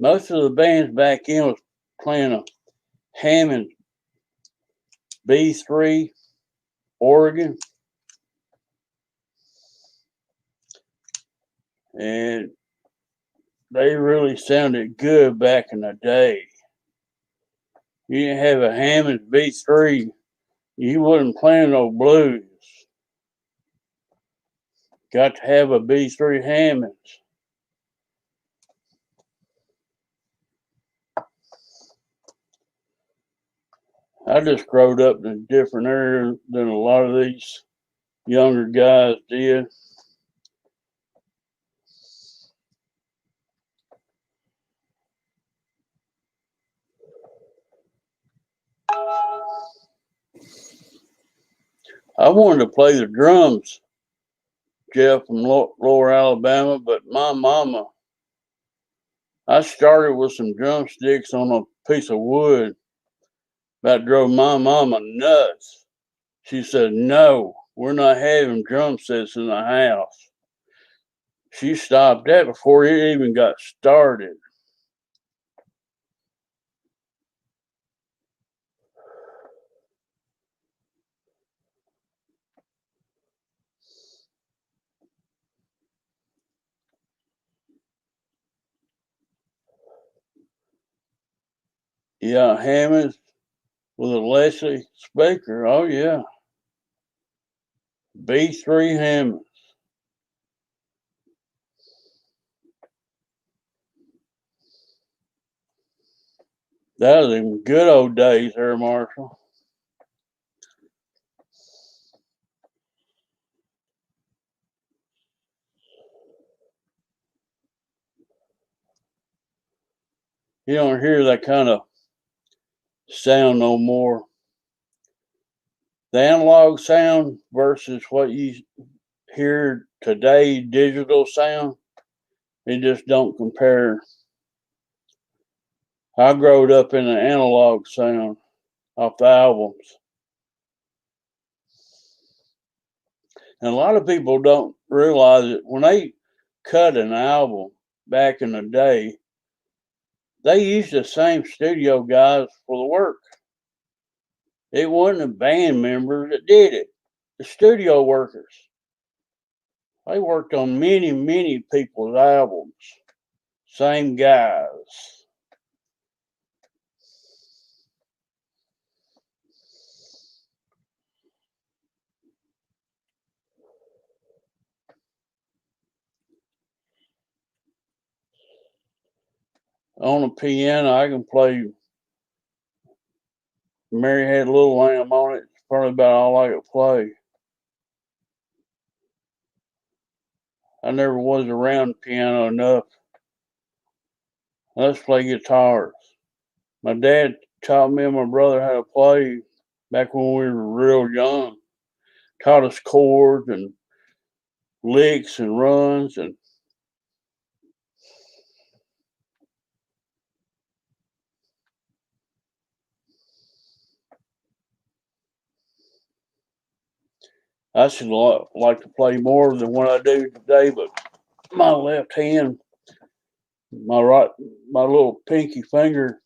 most of the bands back in was playing a Hammond B3 organ, and they really sounded good back in the day. You didn't have a Hammond B3, you wasn't playing no blues. Got to have a B3 Hammonds. I just growed up in a different era than a lot of these younger guys did. I wanted to play the drums, Jeff, from Lower Alabama, but my mama, I started with some drumsticks on a piece of wood. That drove my mama nuts. She said, "No, we're not having drum sets in the house." She stopped that before it even got started. Yeah, Hammonds. with a Leslie speaker. Oh yeah, B3 Hammond. That was in good old days there, Marshall. You don't hear that kind of sound no more. The analog sound versus what you hear today, digital sound, it just don't compare. I growed up in the analog sound off the albums. And a lot of people don't realize it. When they cut an album back in the day, they used the same studio guys for the work. It wasn't the band members that did it. The studio workers. They worked on many, many people's albums. Same guys. On the piano, I can play Mary Had a Little Lamb on it. It's probably about all I could play. I never was around the piano enough. Let's play guitars. My dad taught me and my brother how to play back when we were real young. Taught us chords and licks and runs, and I should like to play more than what I do today, but my left hand, my little pinky finger,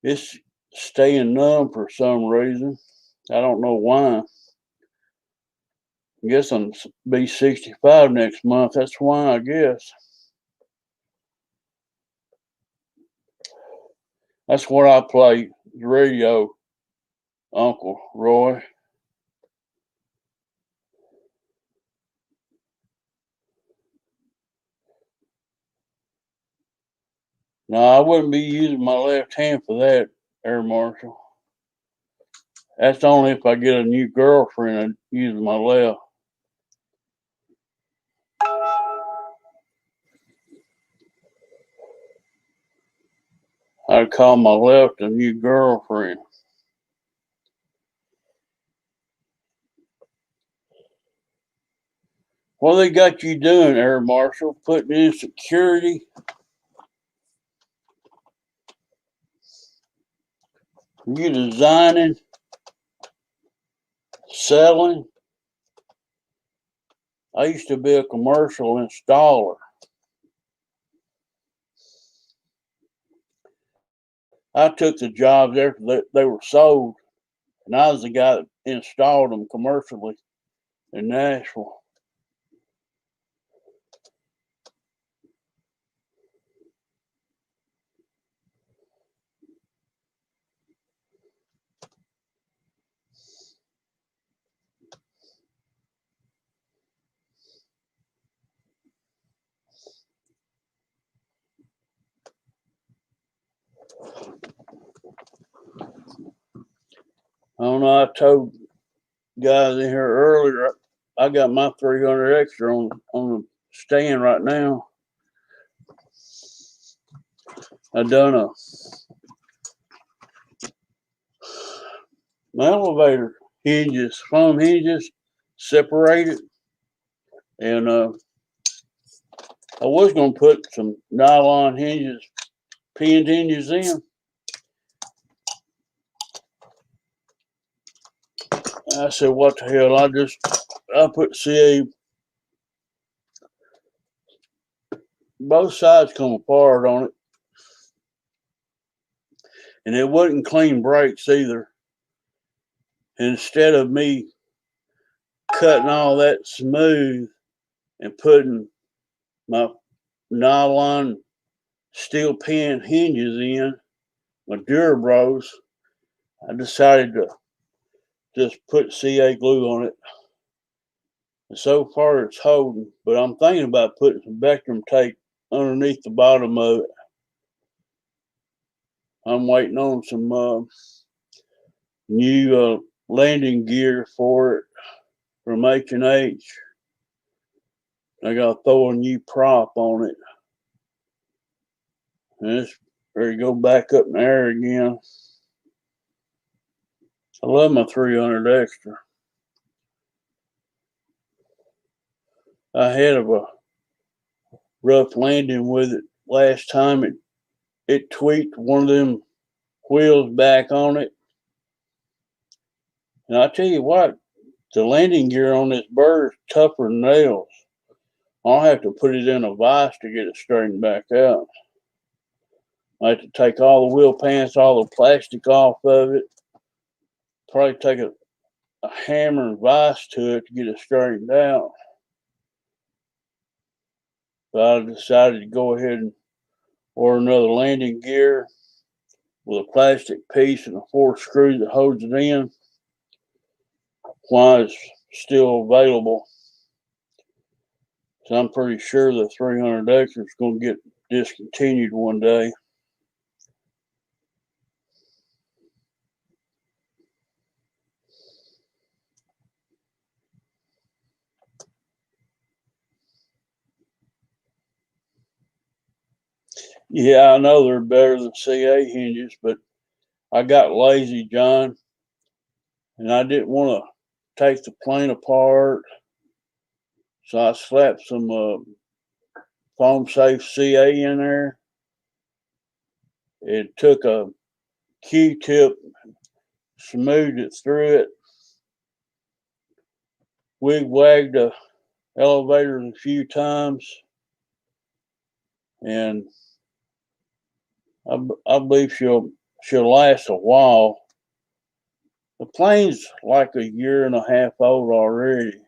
it's staying numb for some reason. I don't know why. I guess I'm be 65 next month. That's why, I guess. That's what I play the radio, Uncle Roy. No, I wouldn't be using my left hand for that, Air Marshal. That's only if I get a new girlfriend and use my left. I'd call my left a new girlfriend. What they got you doing, Air Marshal? Putting in security? You designing? Selling? I used to be a commercial installer. I took the jobs after they were sold, and I was the guy that installed them commercially in Nashville. I don't know. I told guys in here earlier, I got my 300 extra on the stand right now. I done my elevator hinges, foam hinges, separated, and I was gonna put some nylon hinges, pinned hinges in. I said, "What the hell?" I put CA. Both sides come apart on it, and it wasn't clean brakes either. Instead of me cutting all that smooth and putting my nylon steel pin hinges in, my Durabros, I decided to just put CA glue on it. And so far it's holding, but I'm thinking about putting some Vectrum tape underneath the bottom of it. I'm waiting on some new landing gear for it from H&H. I got to throw a new prop on it. And it's ready to go back up in the air again. I love my 300 extra. I had a rough landing with it last time. It tweaked one of them wheels back on it. And I tell you what, the landing gear on this bird is tougher than nails. I'll have to put it in a vise to get it straightened back out. I have to take all the wheel pants, all the plastic off of it. Probably take a hammer and vise to it to get it straightened out. But I decided to go ahead and order another landing gear with a plastic piece and a 4 screw that holds it in while it's still available. So I'm pretty sure the 300 extra is going to get discontinued one day. Yeah, I know they're better than CA hinges, but I got lazy, John, and I didn't want to take the plane apart. So I slapped some foam safe CA in there. It took a Q-tip, smoothed it through it, wig-wagged the elevator a few times, and I believe she'll last a while. The plane's like a year and a half old already.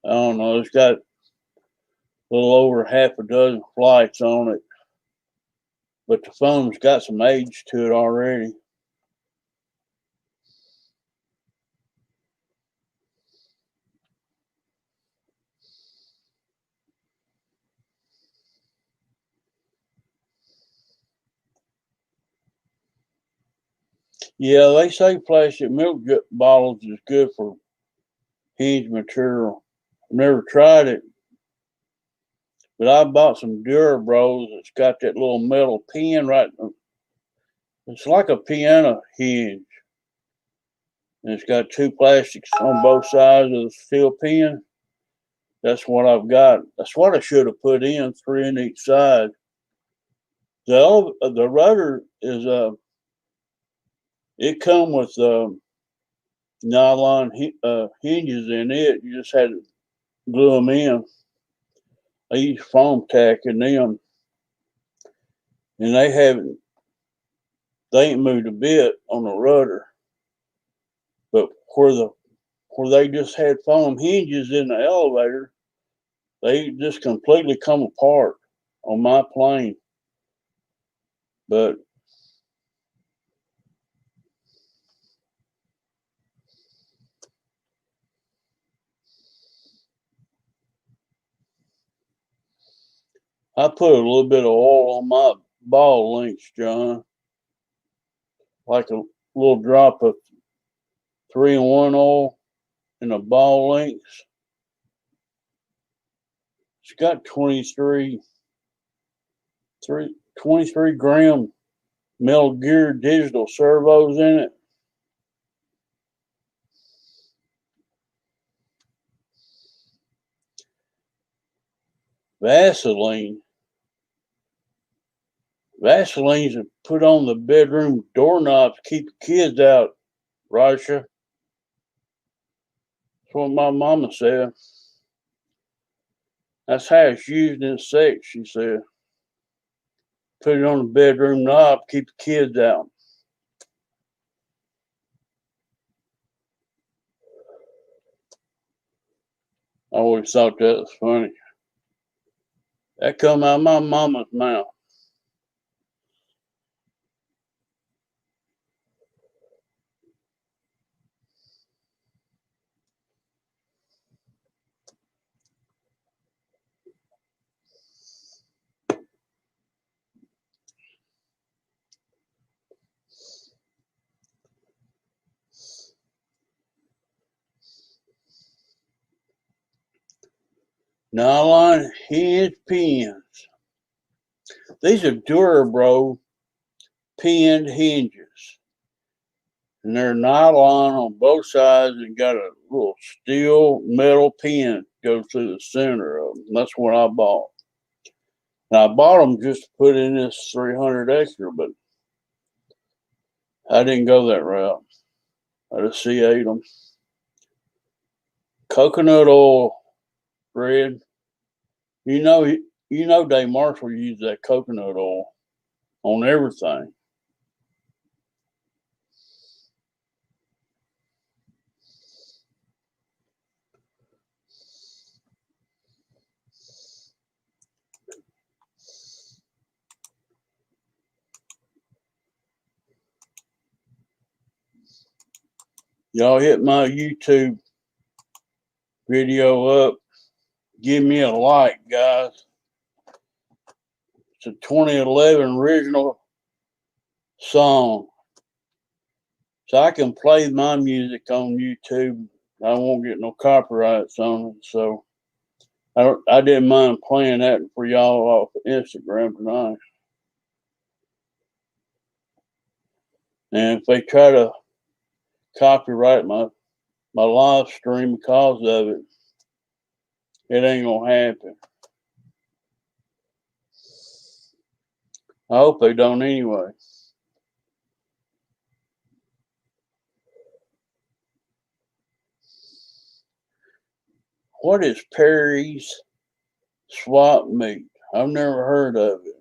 I don't know. It's got a little over half a dozen flights on it, but the foam's got some age to it already. Yeah, they say plastic milk bottles is good for hinge material. I've never tried it, but I bought some Durabros. It's got that little metal pin right. It's like a piano hinge. And it's got 2 plastics on both sides of the steel pin. That's what I've got. That's what I should have put in, 3 in each side. The rudder is it come with nylon hinges in it. You just had to glue them in. I use foam tack in them, and they ain't moved a bit on the rudder. But where they just had foam hinges in the elevator, they just completely come apart on my plane. But I put a little bit of oil on my ball links, John, like a little drop of 3-in-1 oil in the ball links. It's got 23 gram Metal Gear digital servos in it. Vaseline's put on the bedroom doorknob to keep the kids out, Rasha. That's what my mama said. That's how it's used in sex, she said. Put it on the bedroom knob, keep the kids out. I always thought that was funny. That come out of my mama's mouth. Nylon hinge pins. These are Durabro pinned hinges. And they're nylon on both sides and got a little steel metal pin goes through the center of them. That's what I bought. Now I bought them just to put in this 300 extra, but I didn't go that route. I just C8 them. Coconut oil, Fred. Dave Marshall used that coconut oil on everything. Y'all hit my YouTube video up. Give me a like, guys. It's a 2011 original song. So I can play my music on YouTube. I won't get no copyrights on it. So I didn't mind playing that for y'all off Instagram tonight. And if they try to copyright my live stream because of it, it ain't gonna happen. I hope they don't anyway. What is Perry's swap meet? I've never heard of it.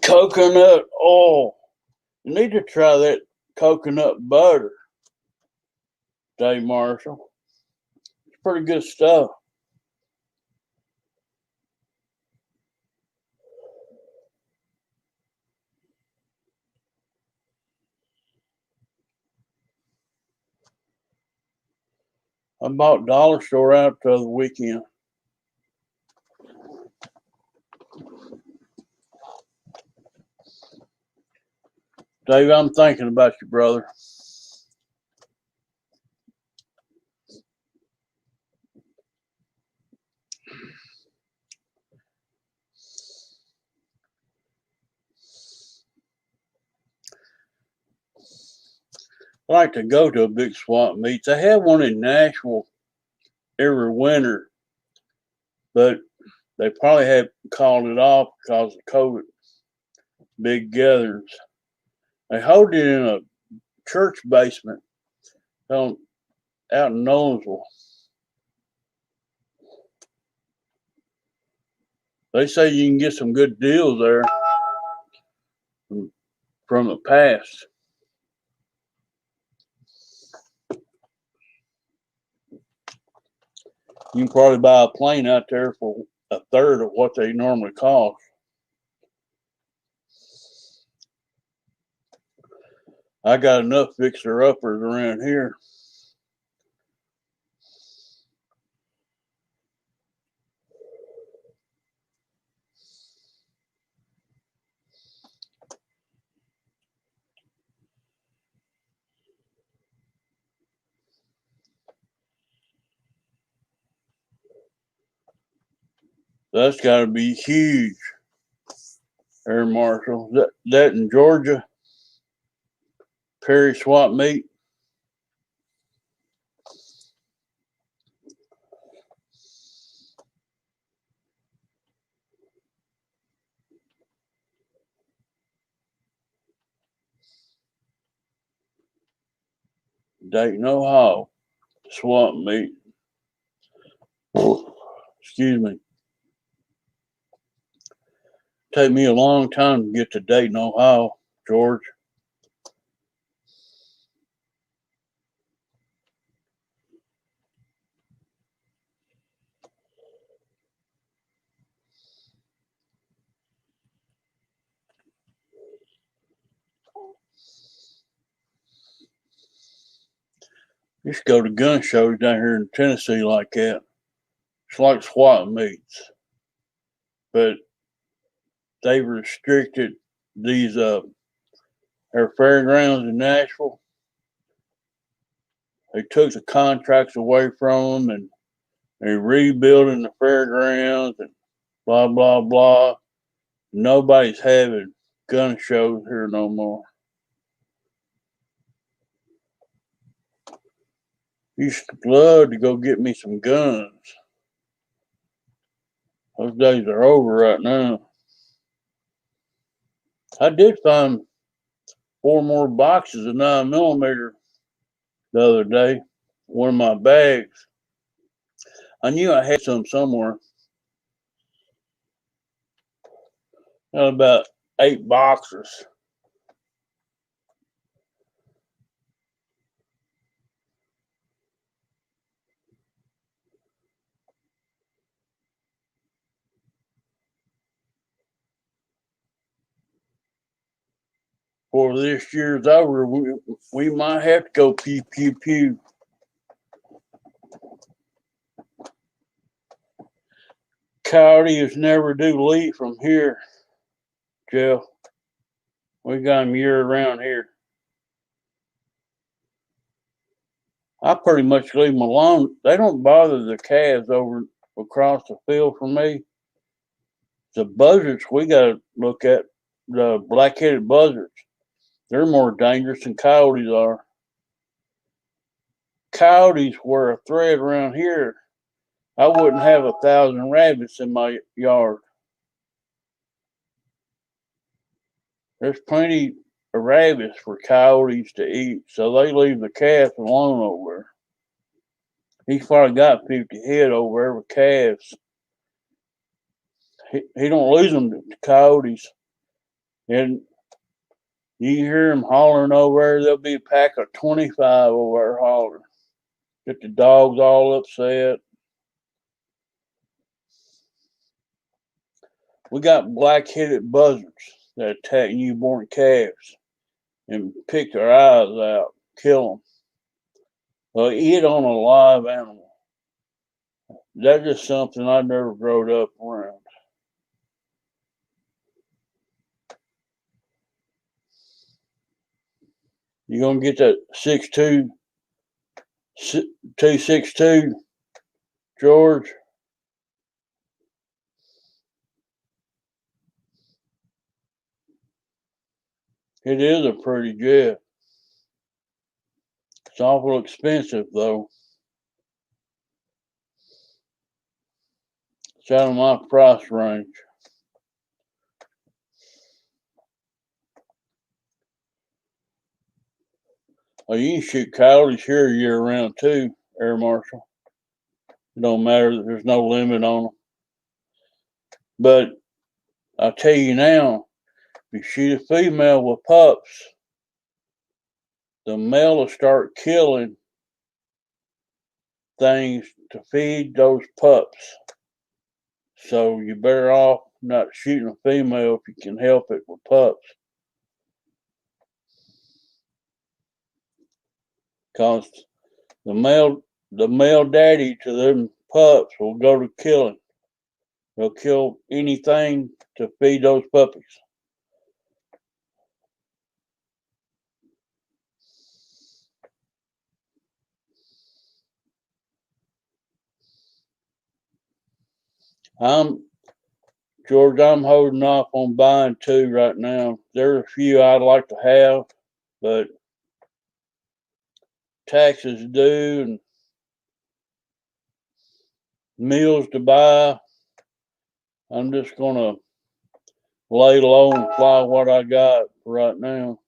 Coconut oil. You need to try that coconut butter, Dave Marshall. It's pretty good stuff. I bought dollar store out the other weekend. Dave, I'm thinking about you, brother. I like to go to a big swap meet. They have one in Nashville every winter, but they probably have called it off because of COVID big gatherings. They hold it in a church basement out in Nolensville. They say you can get some good deals there from the past. You can probably buy a plane out there for a third of what they normally cost. I got enough fixer-uppers around here. That's got to be huge, Air Marshal. That in Georgia, Perry swap meet. Dayton, Ohio, swap meet. Excuse me. Take me a long time to get to Dayton, Ohio, George. Used to go to gun shows down here in Tennessee like that. It's like swap meets, but they restricted these their fairgrounds in Nashville. They took the contracts away from them, and they're rebuilding the fairgrounds and blah blah blah. Nobody's having gun shows here no more. Used to love to go get me some guns. Those days are over right now. I did find 4 more boxes of 9mm the other day. One of my bags. I knew I had some somewhere. Got about 8 boxes. Before this year's over, we might have to go pew pew pew. Coyotes never do leave from here, Jeff. We got them year round here. I pretty much leave them alone. They don't bother the calves over across the field from me. The buzzards we got to look at, the black-headed buzzards. They're more dangerous than coyotes are. Coyotes were a threat around here. I wouldn't have 1,000 rabbits in my yard. There's plenty of rabbits for coyotes to eat, so they leave the calves alone over there. He's probably got 50 head over there with calves. He don't lose them to coyotes. And you hear them hollering over there, there'll be a pack of 25 over there hollering. Get the dogs all upset. We got black-headed buzzards that attack newborn calves and pick their eyes out, kill them. They'll eat on a live animal. That's just something I never growed up around. You gonna get that 6'2", 262, George? It is a pretty jet. It's awful expensive though. It's out of my price range. Oh, you can shoot coyotes here year round too, Air Marshal. It don't matter. There's no limit on them. But I tell you now, if you shoot a female with pups, the male will start killing things to feed those pups. So you're better off not shooting a female if you can help it with pups. Cause the male daddy to them pups will go to killing. They'll kill anything to feed those puppies. George, I'm holding off on buying 2 right now. There's a few I'd like to have, but taxes due and meals to buy. I'm just gonna lay low and fly what I got right now.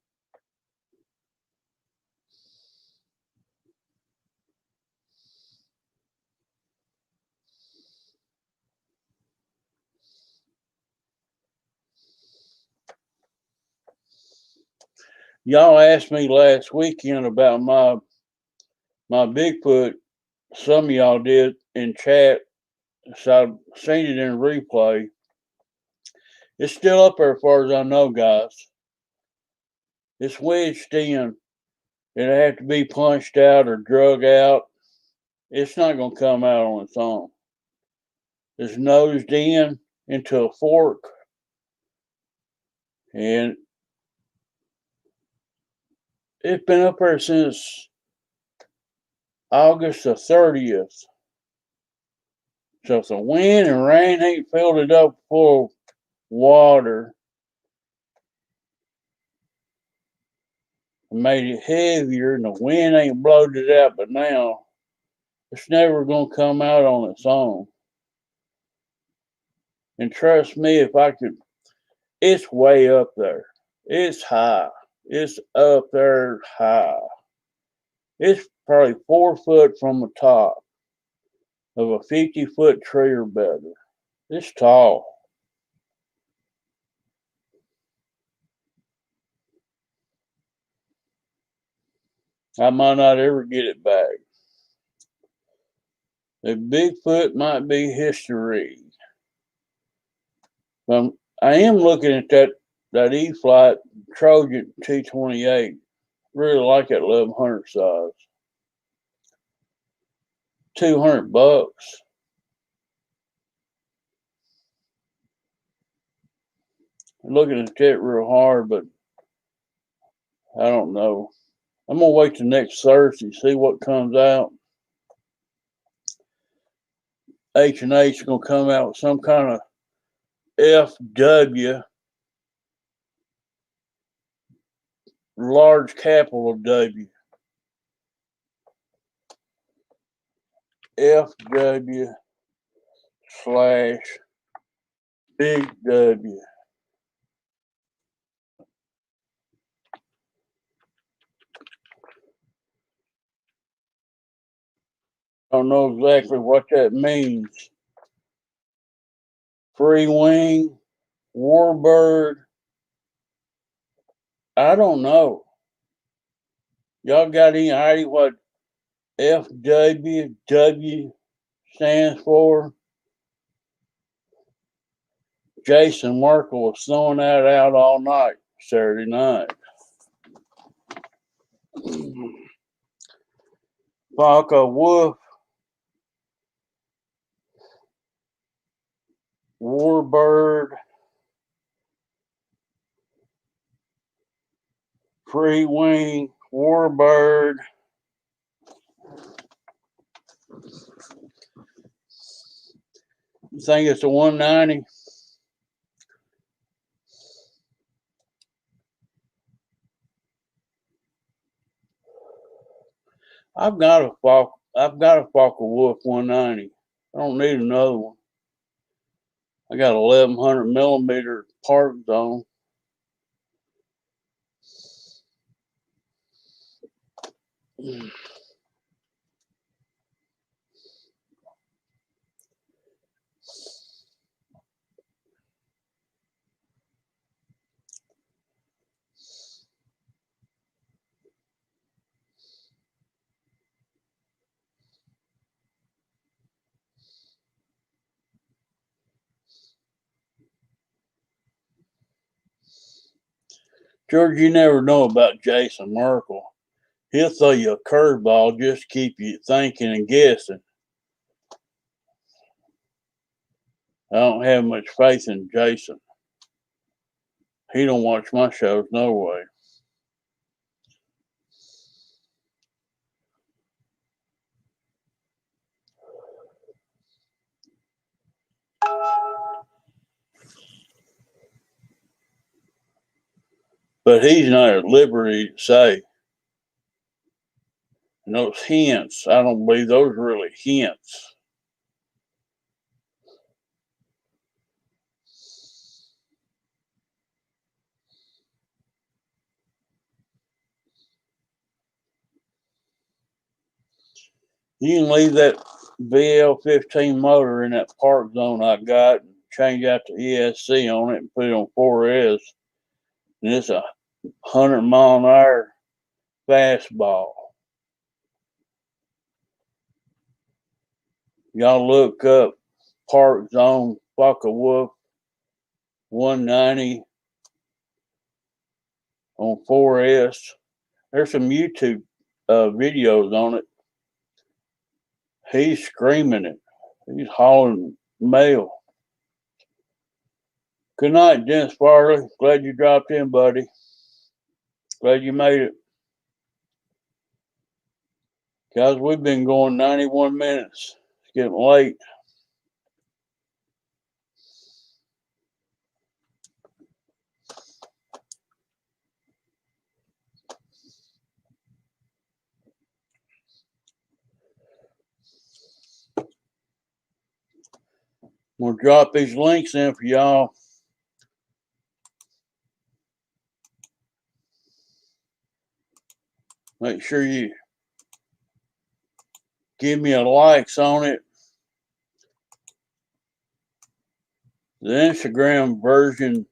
Y'all asked me last weekend about my Bigfoot. Some of y'all did in chat, so I've seen it in replay. It's still up there as far as I know, guys. It's wedged in. It'll have to be punched out or drug out. It's not going to come out on its own. It's nosed in into a fork, and it's been up there since August the 30th. So if the wind and rain ain't filled it up full of water and made it heavier, and the wind ain't blowed it out, but now it's never going to come out on its own. And trust me, if I could, it's way up there. It's high. It's up there high. It's probably 4 foot from the top of a 50-foot tree or better. It's tall. I might not ever get it back. The Bigfoot might be history. I am looking at that E-Flight Trojan 228. Really like that 1100 size. $200. I'm looking at that real hard, but I don't know. I'm gonna wait till next Thursday, see what comes out. H&H is gonna come out with some kind of FW, large capital W, FW slash big W. I don't know exactly what that means. Free wing, warbird. I don't know. Y'all got any idea what FWW stands for? Jason Merkel was throwing that out all night Saturday night. Vodka Wolf, Warbird, Free Wing, Warbird. You think it's a 190? I've got a Focke Wolf 190. I don't need another one. I got 1100 millimeter park zone. George, you never know about Jason Merkel. He'll throw you a curveball just to keep you thinking and guessing. I don't have much faith in Jason. He don't watch my shows, no way. But he's not at liberty to say. And those hints, I don't believe those are really hints. You can leave that VL15 motor in that park zone I got and change out the ESC on it and put it on 4S. And it's a 100-mile-an-hour fastball. Y'all look up Park Zone Focke Wolf 190 on 4S. There's some YouTube videos on it. He's screaming it. He's hollering male. Good night, Dennis Farley. Glad you dropped in, buddy. Glad you made it. Guys, we've been going 91 minutes. It's getting late. We'll drop these links in for y'all. Make sure you give me a likes on it. The Instagram version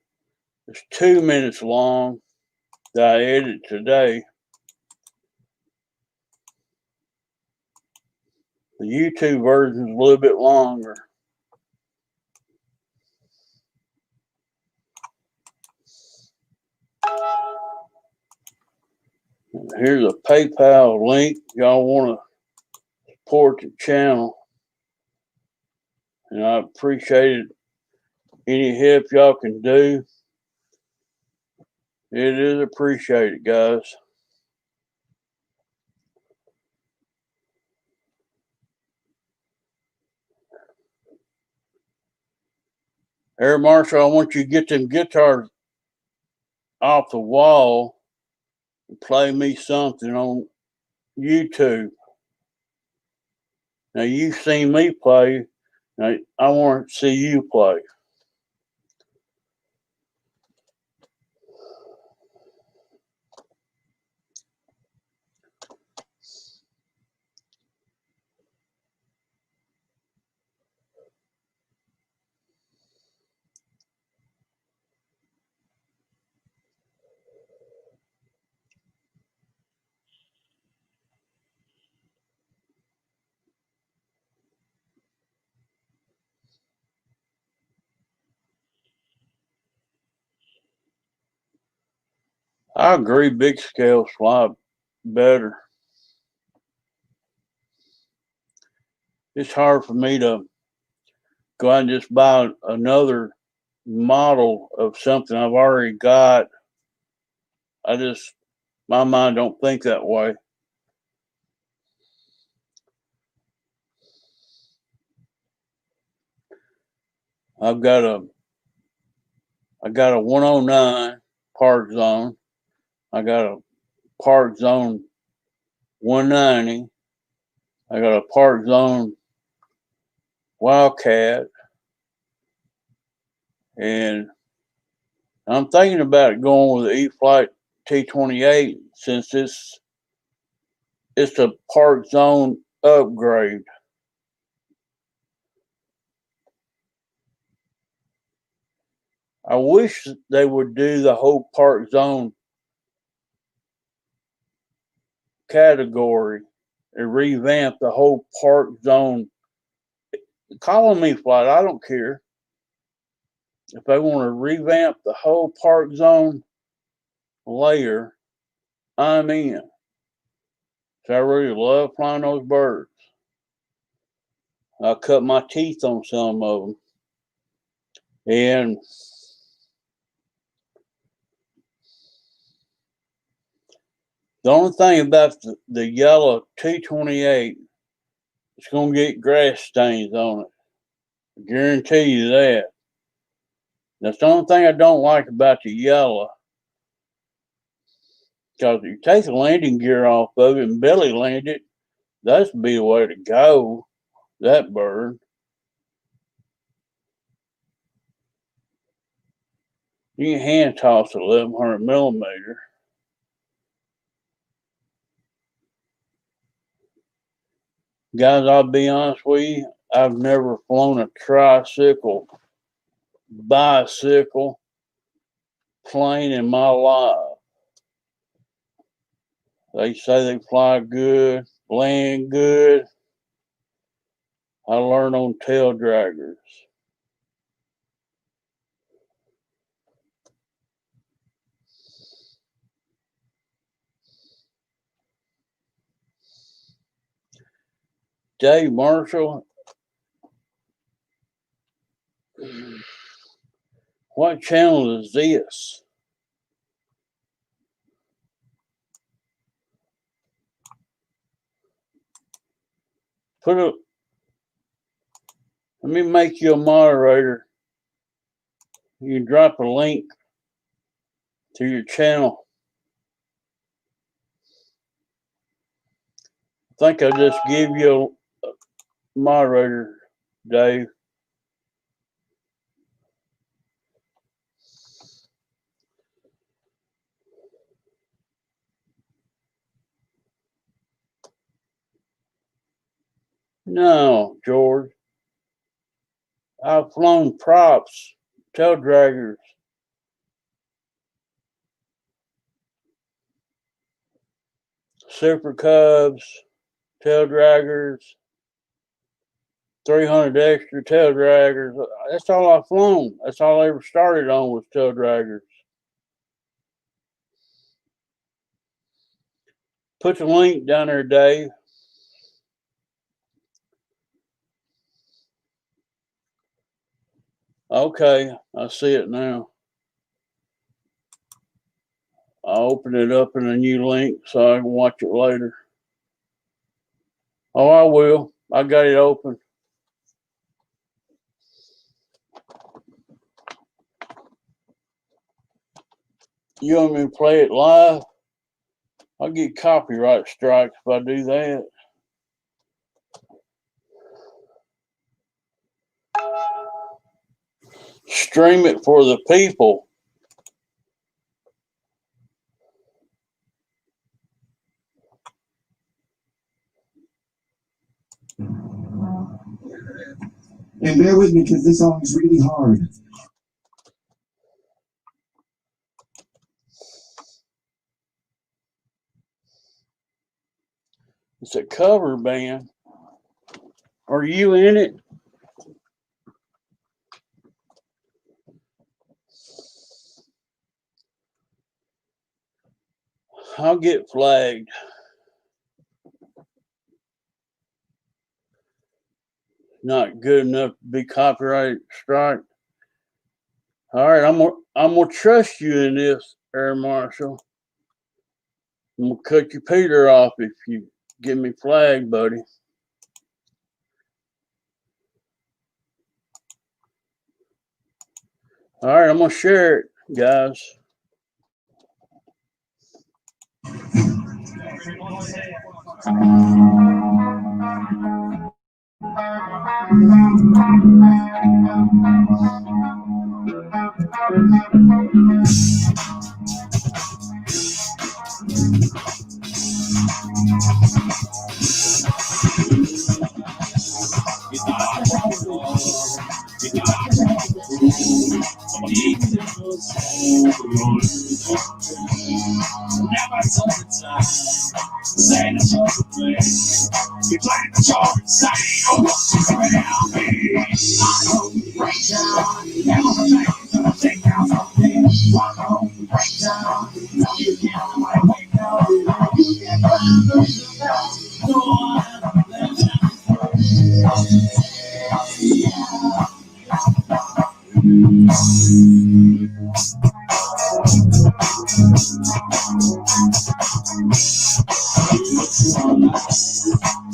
is 2 minutes long that I edited today. The YouTube version is a little bit longer. Here's a PayPal link. Y'all want to support the channel. And I appreciate any help y'all can do. It is appreciated, guys. Air Marshal, I want you to get them guitars off the wall and play me something on YouTube. Now, you've seen me play. Now, I want to see you play. I agree, big scales fly better. It's hard for me to go out and just buy another model of something I've already got. My mind don't think that way. I got a 109 Park Zone. I got a Park Zone 190. I got a Park Zone Wildcat. And I'm thinking about going with the E-Flight T28 since it's a Park Zone upgrade. I wish they would do the whole Park Zone category and revamp the whole Park Zone. Call them E-Flight, I don't care. If they want to revamp the whole Park Zone layer, I'm in. So I really love flying those birds. I cut my teeth on some of them. And the only thing about the yellow T28, it's going to get grass stains on it. I guarantee you that. That's the only thing I don't like about the yellow. Because if you take the landing gear off of it and belly land it, that'd be the way to go, that bird. You can hand toss 1100 millimeter. Guys, I'll be honest with you, I've never flown a tricycle, bicycle, plane in my life. They say they fly good, land good. I learned on tail draggers. Dave Marshall, what channel is this? Let me make you a moderator. You can drop a link to your channel. I think I just gave you a moderator, Dave. No, George. I've flown props, tail draggers, Super Cubs, tail draggers, 300 extra tail draggers. That's all I've flown. That's all I ever started on was tail draggers. Put the link down there, Dave. Okay, I see it now. I'll open it up in a new link so I can watch it later. Oh, I will. I got it open. You want me to play it live? I'll get copyright strikes if I do that. Stream it for the people. And bear with me because this song is really hard. It's a cover band. Are you in it? I'll get flagged. Not good enough to be copyright strike. All right, I'm gonna trust you in this, Air Marshal. I'm gonna cut your Peter off if you get me flagged, buddy. All right, I'm gonna share it, guys. Never took the time. Say the chosen place. You play the chosen side. Oh, what she's around me. I hope you break down. Never forget gonna take down something. I hope you break down. No, you can't my way down. You can't find the no one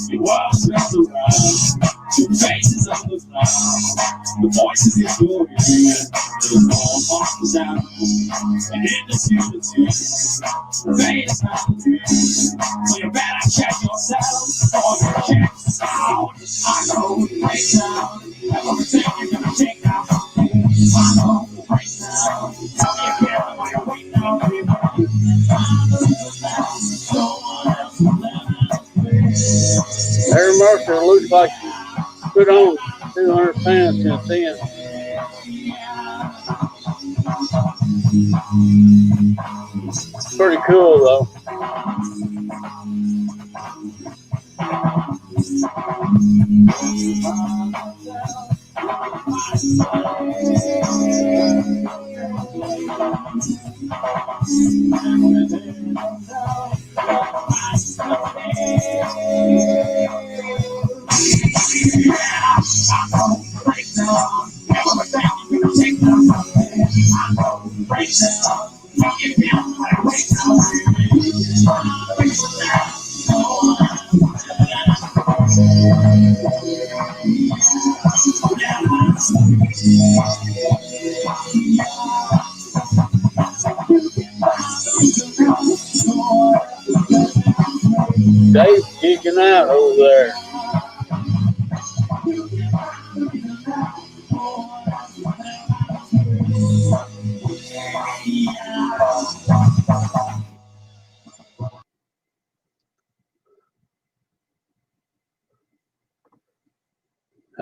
the world spins around, two faces on the ground, the voices in your ear, there's no arms down, and in the unity, the fate is not real, so you better check yourself, or you check this out. I know the breakdown, everything you're gonna take out from me. I know the breakdown, tell me again why you're waiting on me. I know the last, no one else will let Air Marshal looks like you put on 200 pounds since then. Pretty cool, though. Dave's geeking out over there.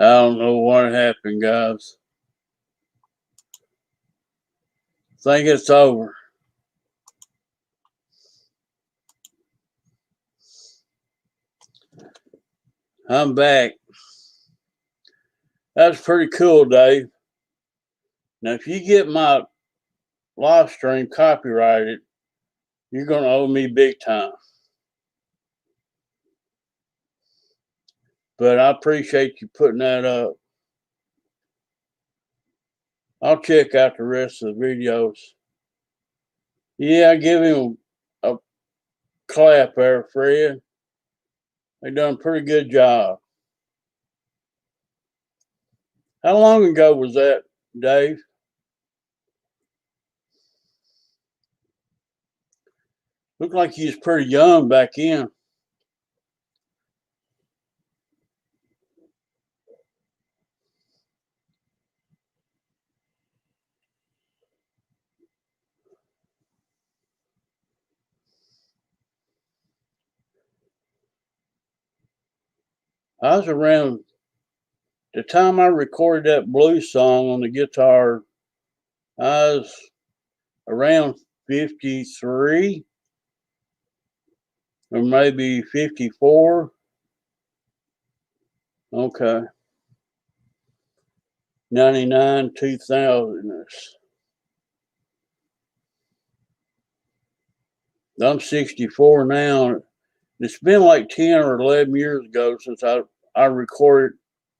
I don't know what happened, guys. I think it's over. I'm back. That's pretty cool, Dave. Now, if you get my live stream copyrighted, you're going to owe me big time. But I appreciate you putting that up. I'll check out the rest of the videos. Yeah, I give him a clap there, Fred. They done a pretty good job. How long ago was that, Dave? Looked like you was pretty young back then. I was around the time I recorded that blues song on the guitar. I was around 53 or maybe 54. Okay. 99, 2000. I'm 64 now. It's been like 10 or 11 years ago since I recorded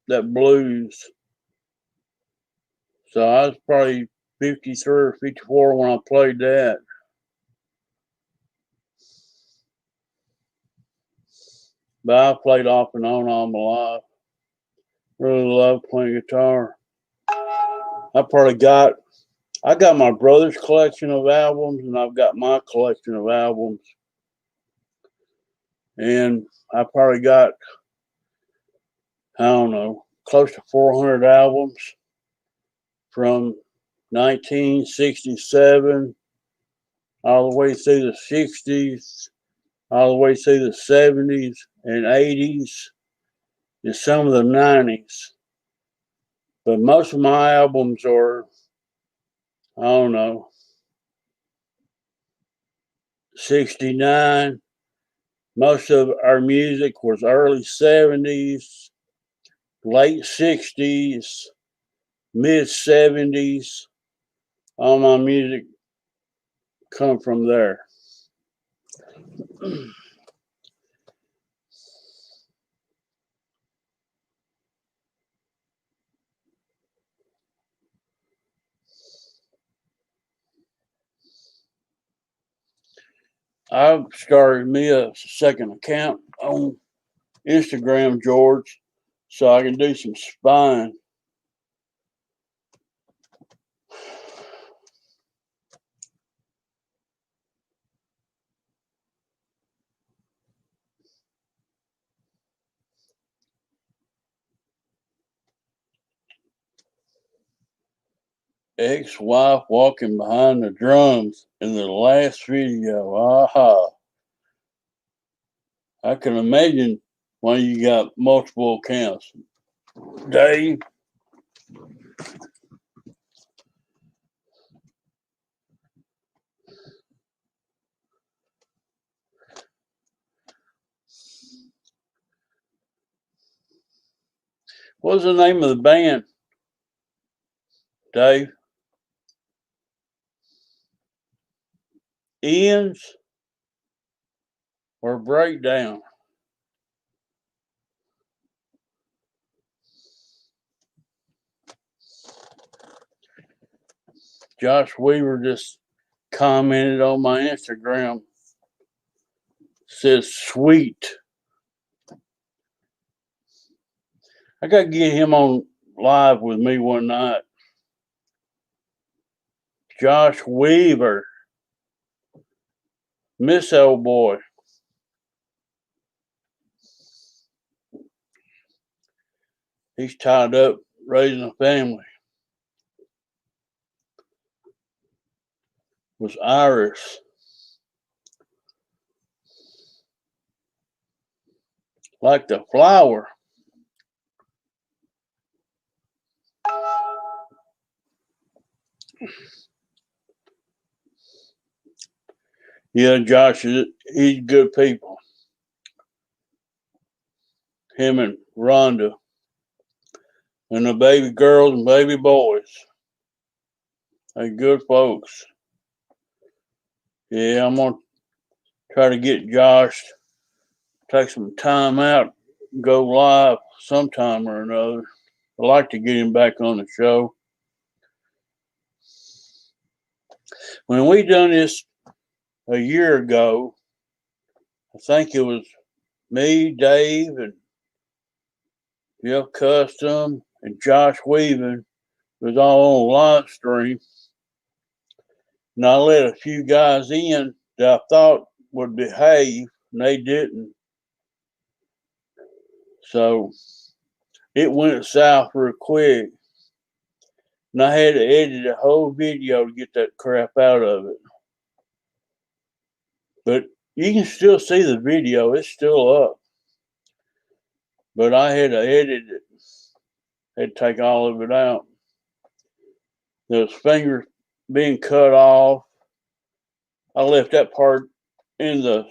that blues. So I was probably 53 or 54 when I played that. But I played off and on all my life. Really love playing guitar. I got my brother's collection of albums and I've got my collection of albums. And I probably got, I don't know, close to 400 albums from 1967 all the way through the 60s, all the way through the 70s and 80s, and some of the 90s. But most of my albums are, I don't know, 69. Most of our music was early 70s, late 60s, mid 70s. All my music come from there. I've started me a second account on Instagram, George, so I can do some spying. Ex-wife walking behind the drums in the last video. Aha. I can imagine why you got multiple accounts. Dave. What's the name of the band, Dave? Ian's or Breakdown? Josh Weaver just commented on my Instagram. Says sweet. I got to get him on live with me one night. Josh Weaver. Miss old boy. He's tied up raising a family. Was Iris. Like the flower. Yeah, Josh, he's good people. Him and Rhonda. And the baby girls and baby boys. They good folks. Yeah, I'm going to try to get Josh, take some time out, go live sometime or another. I'd like to get him back on the show. When we done this a year ago, I think it was me, Dave, and Jeff Custom, and Josh Weaving. It was all on live stream. And I let a few guys in that I thought would behave, and they didn't. So it went south real quick. And I had to edit a whole video to get that crap out of it. But you can still see the video, it's still up. But I had to edit it, had to take all of it out. Those fingers being cut off, I left that part in the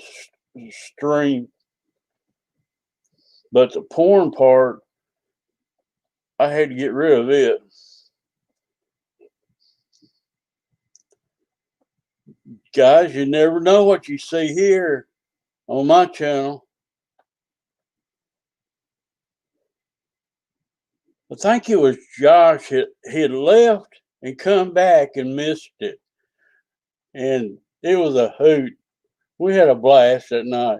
stream. But the porn part, I had to get rid of it. Guys, you never know what you see here on my channel. I think it was Josh had left and come back and missed it. And it was a hoot. We had a blast that night.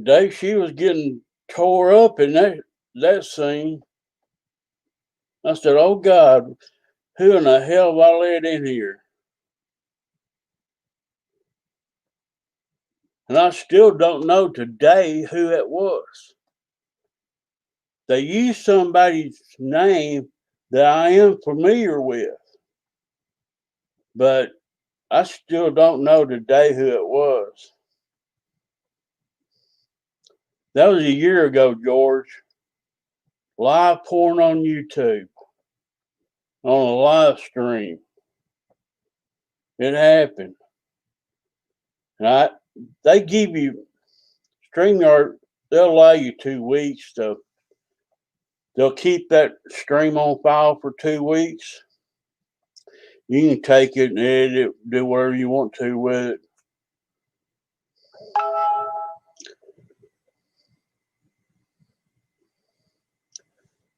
Dave, she was getting tore up in that scene. I said, oh God, who in the hell have I let in here? And I still don't know today who it was. They used somebody's name that I am familiar with, but I still don't know today who it was. That was a year ago, George. Live porn on YouTube, on a live stream. It happened. And they give you, StreamYard, they'll allow you 2 weeks to, they'll keep that stream on file for 2 weeks. You can take it and edit it, do whatever you want to with it.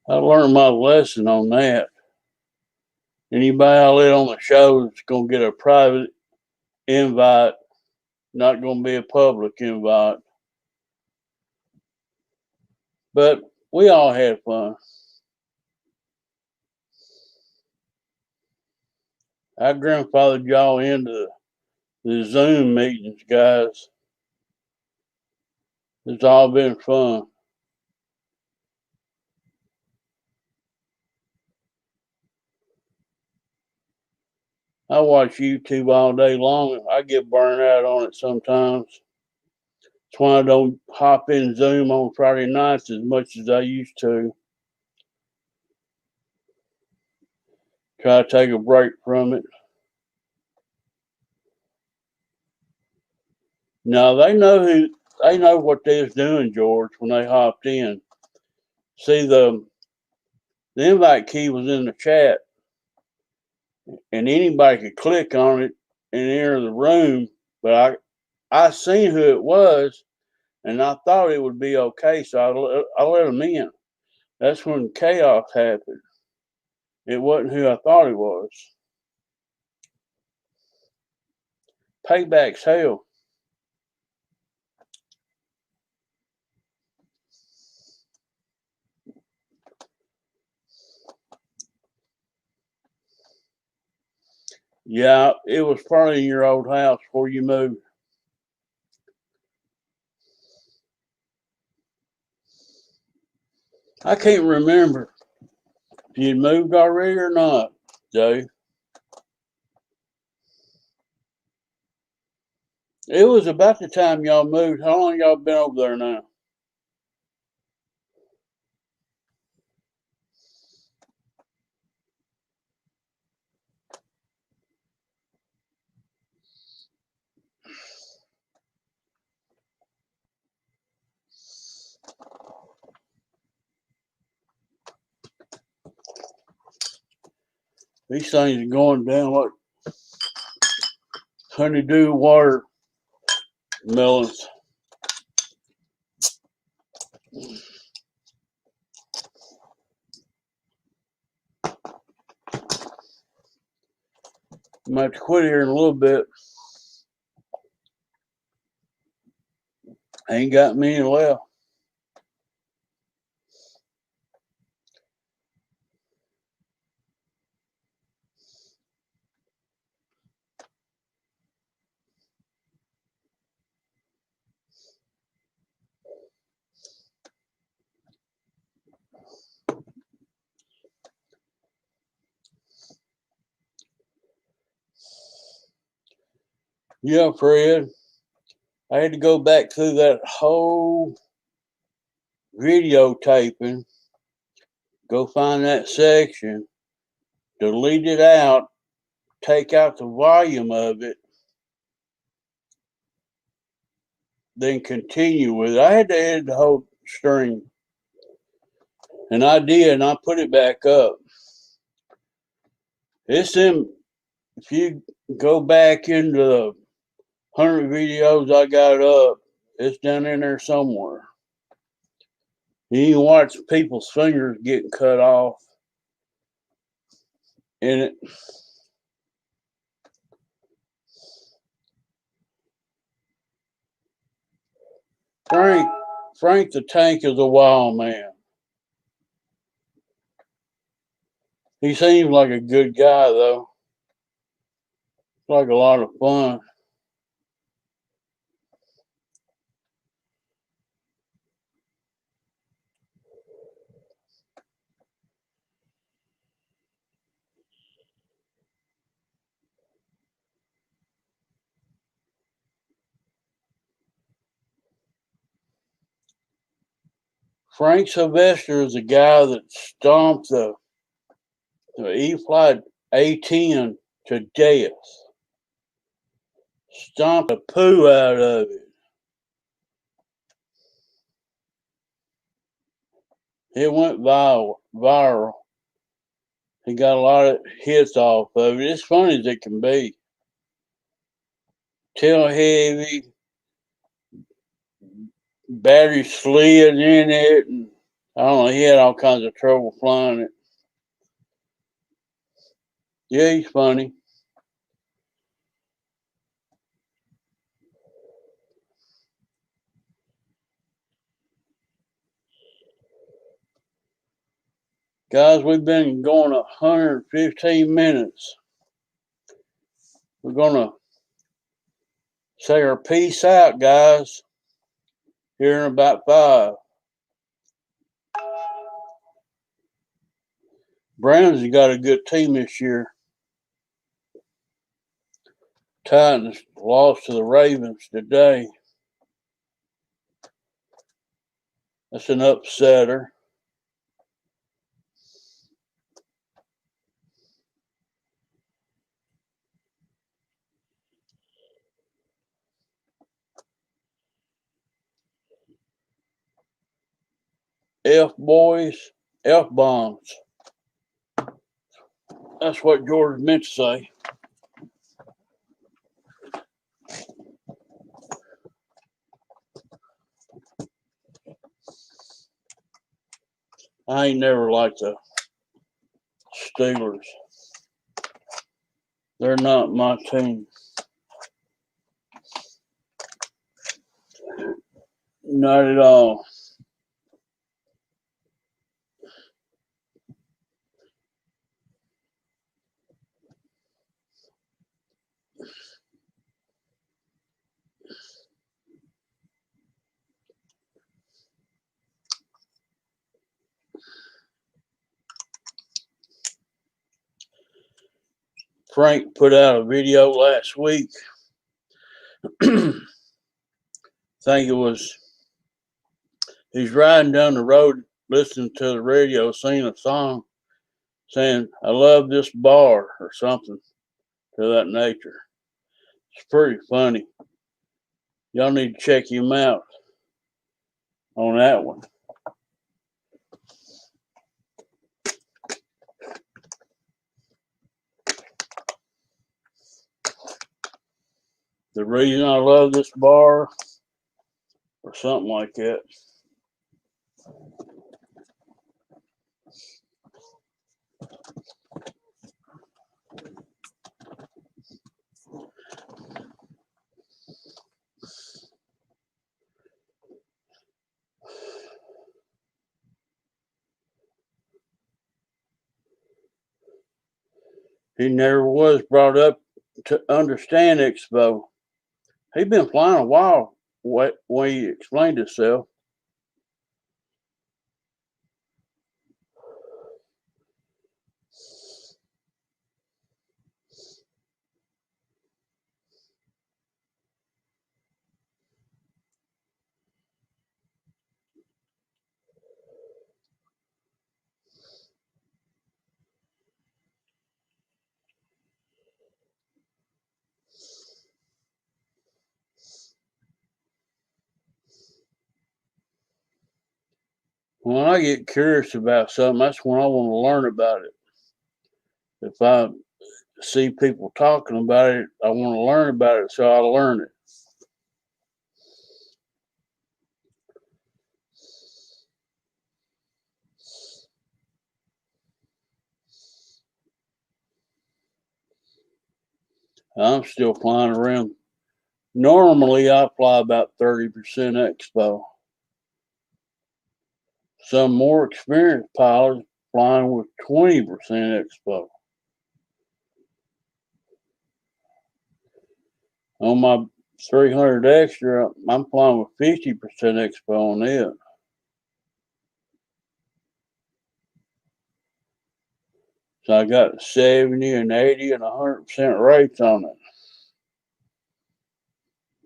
I learned my lesson on that. Anybody I let on the show is going to get a private invite, not going to be a public invite. But we all had fun. I grandfathered y'all into the Zoom meetings, guys. It's all been fun. I watch YouTube all day long. I get burned out on it sometimes. That's why I don't hop in Zoom on Friday nights as much as I used to. Try to take a break from it. Now they know what they was doing, George, when they hopped in. See, the invite key was in the chat, and anybody could click on it and enter the room. But I seen who it was, and I thought it would be okay, so I let them in. That's when chaos happened. It wasn't who I thought it was. Payback's hell. Yeah, it was probably in your old house before you moved. I can't remember if you'd moved already or not, Dave. It was about the time y'all moved. How long y'all been over there now? These things are going down like honeydew watermelons. I might have to quit here in a little bit. I ain't got many left. Yeah, Fred. I had to go back through that whole videotaping, go find that section, delete it out, take out the volume of it, then continue with it. I had to edit the whole stream. And I did, and I put it back up. It's in, if you go back into the 100 videos I got up, it's down in there somewhere. You can watch people's fingers getting cut off in it. Frank the Tank is a wild man. He seems like a good guy, though. It's like a lot of fun. Frank Sylvester is a guy that stomped the E-Flight A-10 to death. Stomped the poo out of it. It went viral. He got a lot of hits off of it. It's funny as it can be. Tail heavy, battery slid in it, and I don't know, he had all kinds of trouble flying it. Yeah, he's funny. Guys, we've been going 115 minutes. We're going to say our peace out, guys, here in about 5. Browns have got a good team this year. Titans lost to the Ravens today. That's an upsetter. F-boys, F-bombs. That's what George meant to say. I ain't never liked the Steelers. They're not my team. Not at all. Frank put out a video last week. I think it was, he's riding down the road listening to the radio, singing a song, saying, "I love this bar," or something to that nature. It's pretty funny. Y'all need to check him out on that one. The reason I love this bar, or something like that. He never was brought up to understand Expo. He'd been flying a while when he explained himself. When I get curious about something, that's when I want to learn about it. If I see people talking about it, I want to learn about it, so I learn it. I'm still flying around. Normally, I fly about 30% Expo. Some more experienced pilots flying with 20% Expo. On my 300 extra, I'm flying with 50% Expo on it. So I got 70 and 80 and 100% rates on it.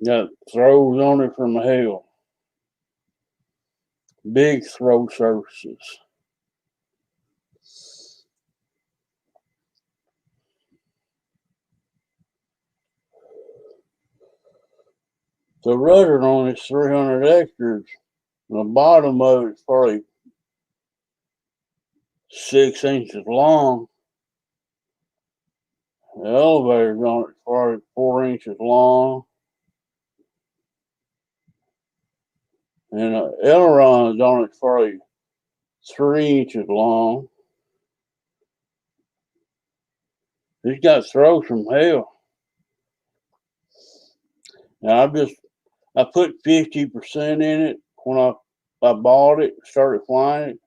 Got throws on it from hell. Big throw surfaces. The rudder on this 300 extras, the bottom of it's probably 6 inches long. The elevator's on it's probably 4 inches long. And the aileron's on it's probably 3 inches long. It's got throws from hell. And I put 50% in it when I bought it, started flying it.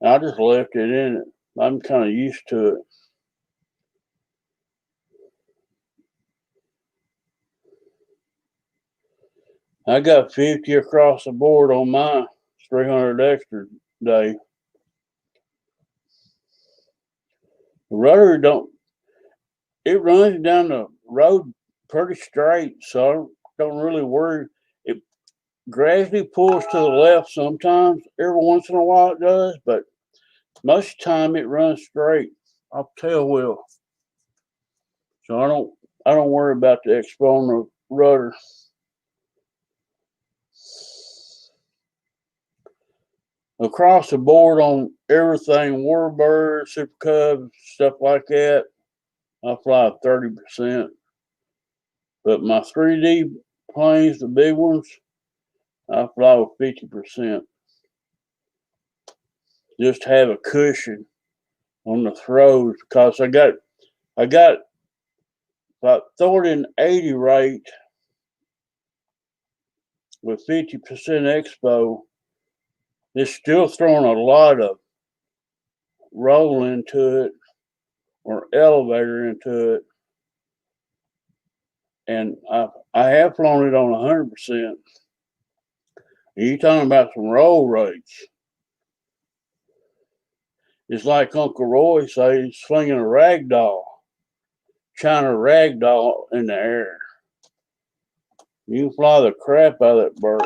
And I just left it in it. I'm kind of used to it. I got 50 across the board on my 300 extra day. The rudder it runs down the road pretty straight, so I don't really worry. It gradually pulls to the left sometimes. Every once in a while it does, but most of the time it runs straight. I'll tell well. So I don't worry about the expo on the rudder. Across the board on everything, Warbird, Super Cubs, stuff like that, I fly 30%. But my 3D planes, the big ones, I fly with 50%. Just have a cushion on the throws because I got about 30 and 80 rate with 50% expo, it's still throwing a lot of roll into it or elevator into it. And I have flown it on 100%. You talking about some roll rates. It's like Uncle Roy says, he's swinging a rag doll, trying to rag doll in the air. You can fly the crap out of that bird.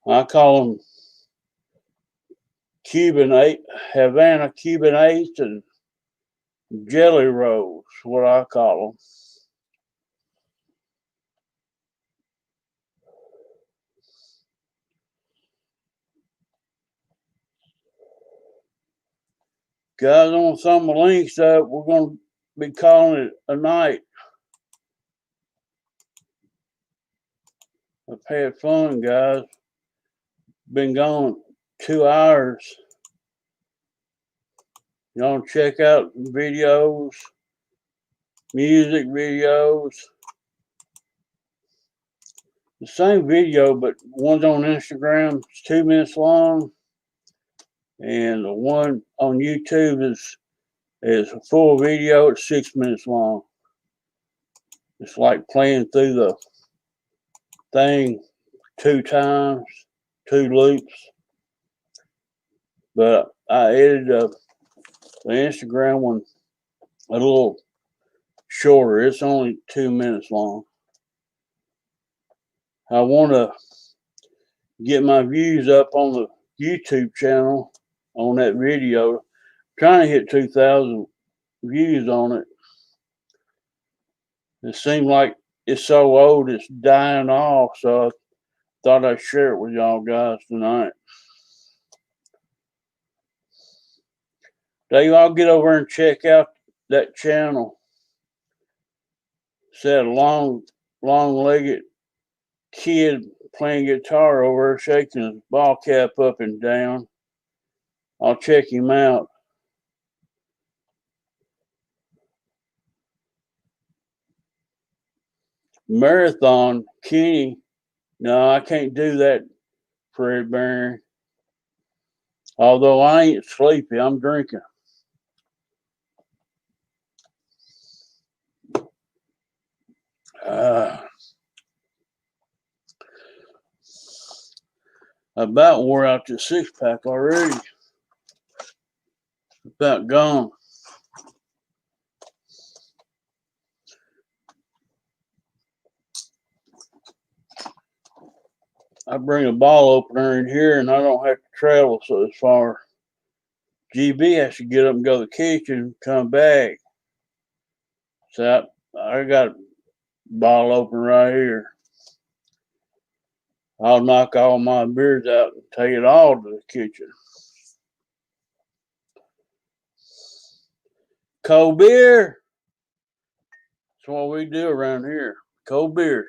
I call them Havana Cuban 8s and jelly rolls, what I call them. Guys, on some of the links up, we're going to be calling it a night. I've had fun, guys. Been gone 2 hours. Y'all check out videos, music videos. The same video, but one's on Instagram, it's 2 minutes long. And the one on YouTube is a full video, it's 6 minutes long. It's like playing through the thing 2 times, 2 loops. But I edited the Instagram one a little shorter. It's only 2 minutes long. I want to get my views up on the YouTube channel on that video. I'm trying to hit 2,000 views on it. It seems like it's so old it's dying off, so I thought I'd share it with y'all guys tonight. They all get over and check out that channel. It's that long-legged kid playing guitar over there, shaking his ball cap up and down. I'll check him out. Marathon Kenny. No, I can't do that, Fred Barron. Although I ain't sleepy, I'm drinking. About wore out the 6-pack already. About gone. I bring a ball opener in here and I don't have to travel so far. GB has to get up and go to the kitchen and come back. So I got a ball opener right here. I'll knock all my beers out and take it all to the kitchen. Cold beer. That's what we do around here. Cold beer.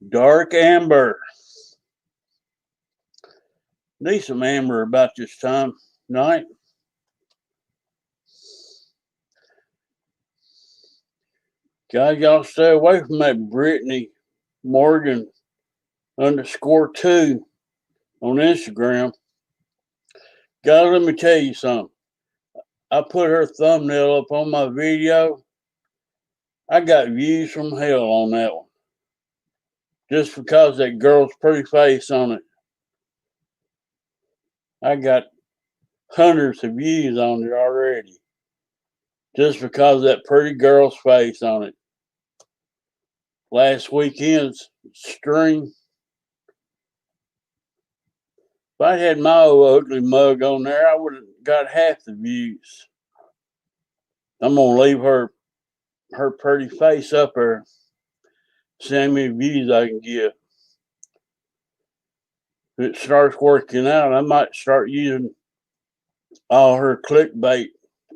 Dark amber. Need some amber about this time night. Guys, y'all stay away from that Brittany Morgan _2 on Instagram. Guys, let me tell you something. I put her thumbnail up on my video. I got views from hell on that one. Just because that girl's pretty face on it. I got hundreds of views on it already. Just because of that pretty girl's face on it. Last weekend's stream. If I had my old ugly mug on there, I would have got half the views. I'm gonna leave her pretty face up there. See how many views I can get. If it starts working out, I might start using all her clickbait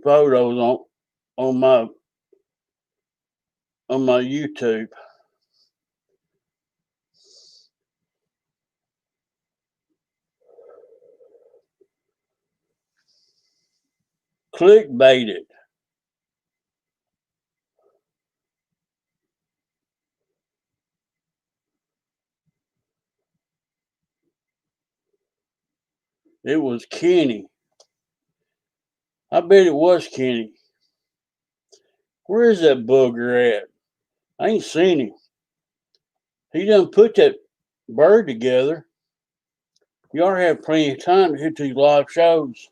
photos on my YouTube. clickbaited. It was Kenny. I bet it was Kenny. Where is that booger at? I ain't seen him. He done put that bird together. You ought to have plenty of time to hit these live shows.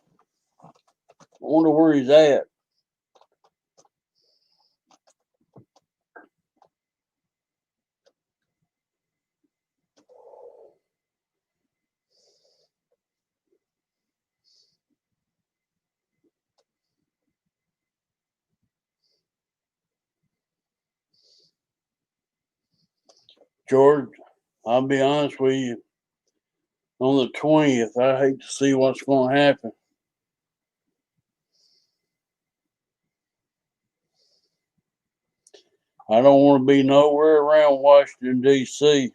I wonder where he's at. George, I'll be honest with you. On the 20th, I hate to see what's going to happen. I don't want to be nowhere around Washington, D.C.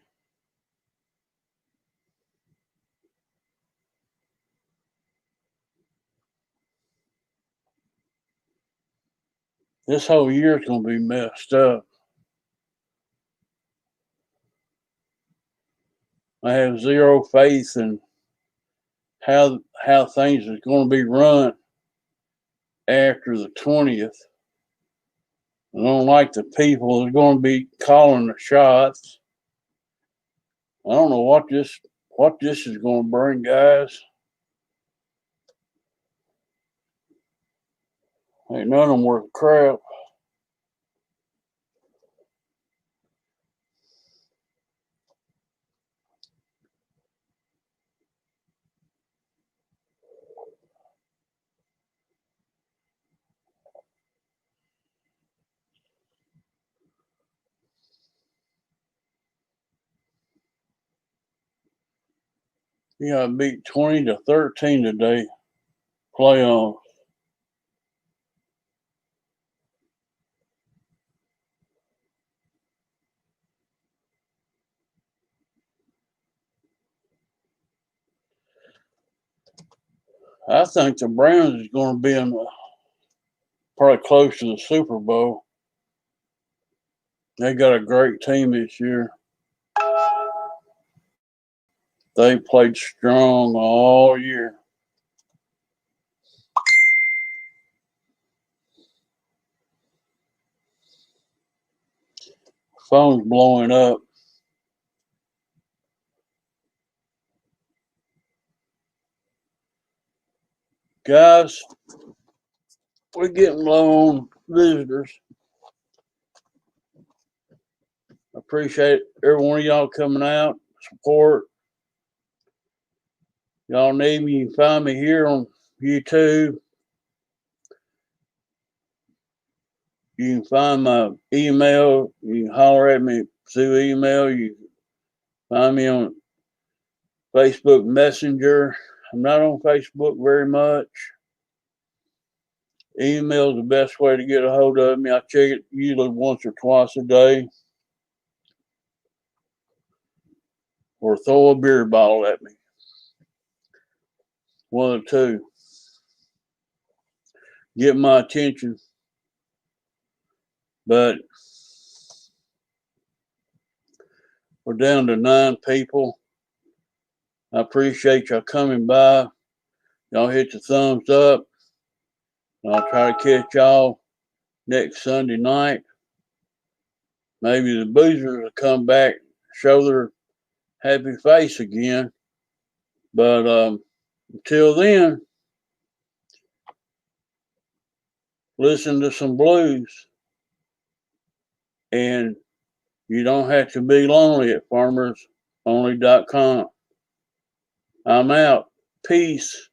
This whole year's going to be messed up. I have zero faith in how things is going to be run after the 20th. I don't like the people that are going to be calling the shots. I don't know what this is going to bring, guys. Ain't none of them worth crap. You got beat 20-13 today. Playoff. I think the Browns is going to be in probably close to the Super Bowl. They got a great team this year. They played strong all year. Phone's blowing up. Guys, we're getting low on visitors. Appreciate every one of y'all coming out, support. Y'all need me, you can find me here on YouTube. You can find my email. You can holler at me through email. You can find me on Facebook Messenger. I'm not on Facebook very much. Email is the best way to get a hold of me. I check it usually once or twice a day. Or throw a beer bottle at me. One of the two. Get my attention. But we're down to 9 people. I appreciate y'all coming by. Y'all hit the thumbs up. I'll try to catch y'all next Sunday night. Maybe the boozers will come back, show their happy face again. But until then, listen to some blues. And you don't have to be lonely at farmersonly.com. I'm out. Peace.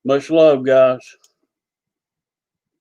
Much love, guys.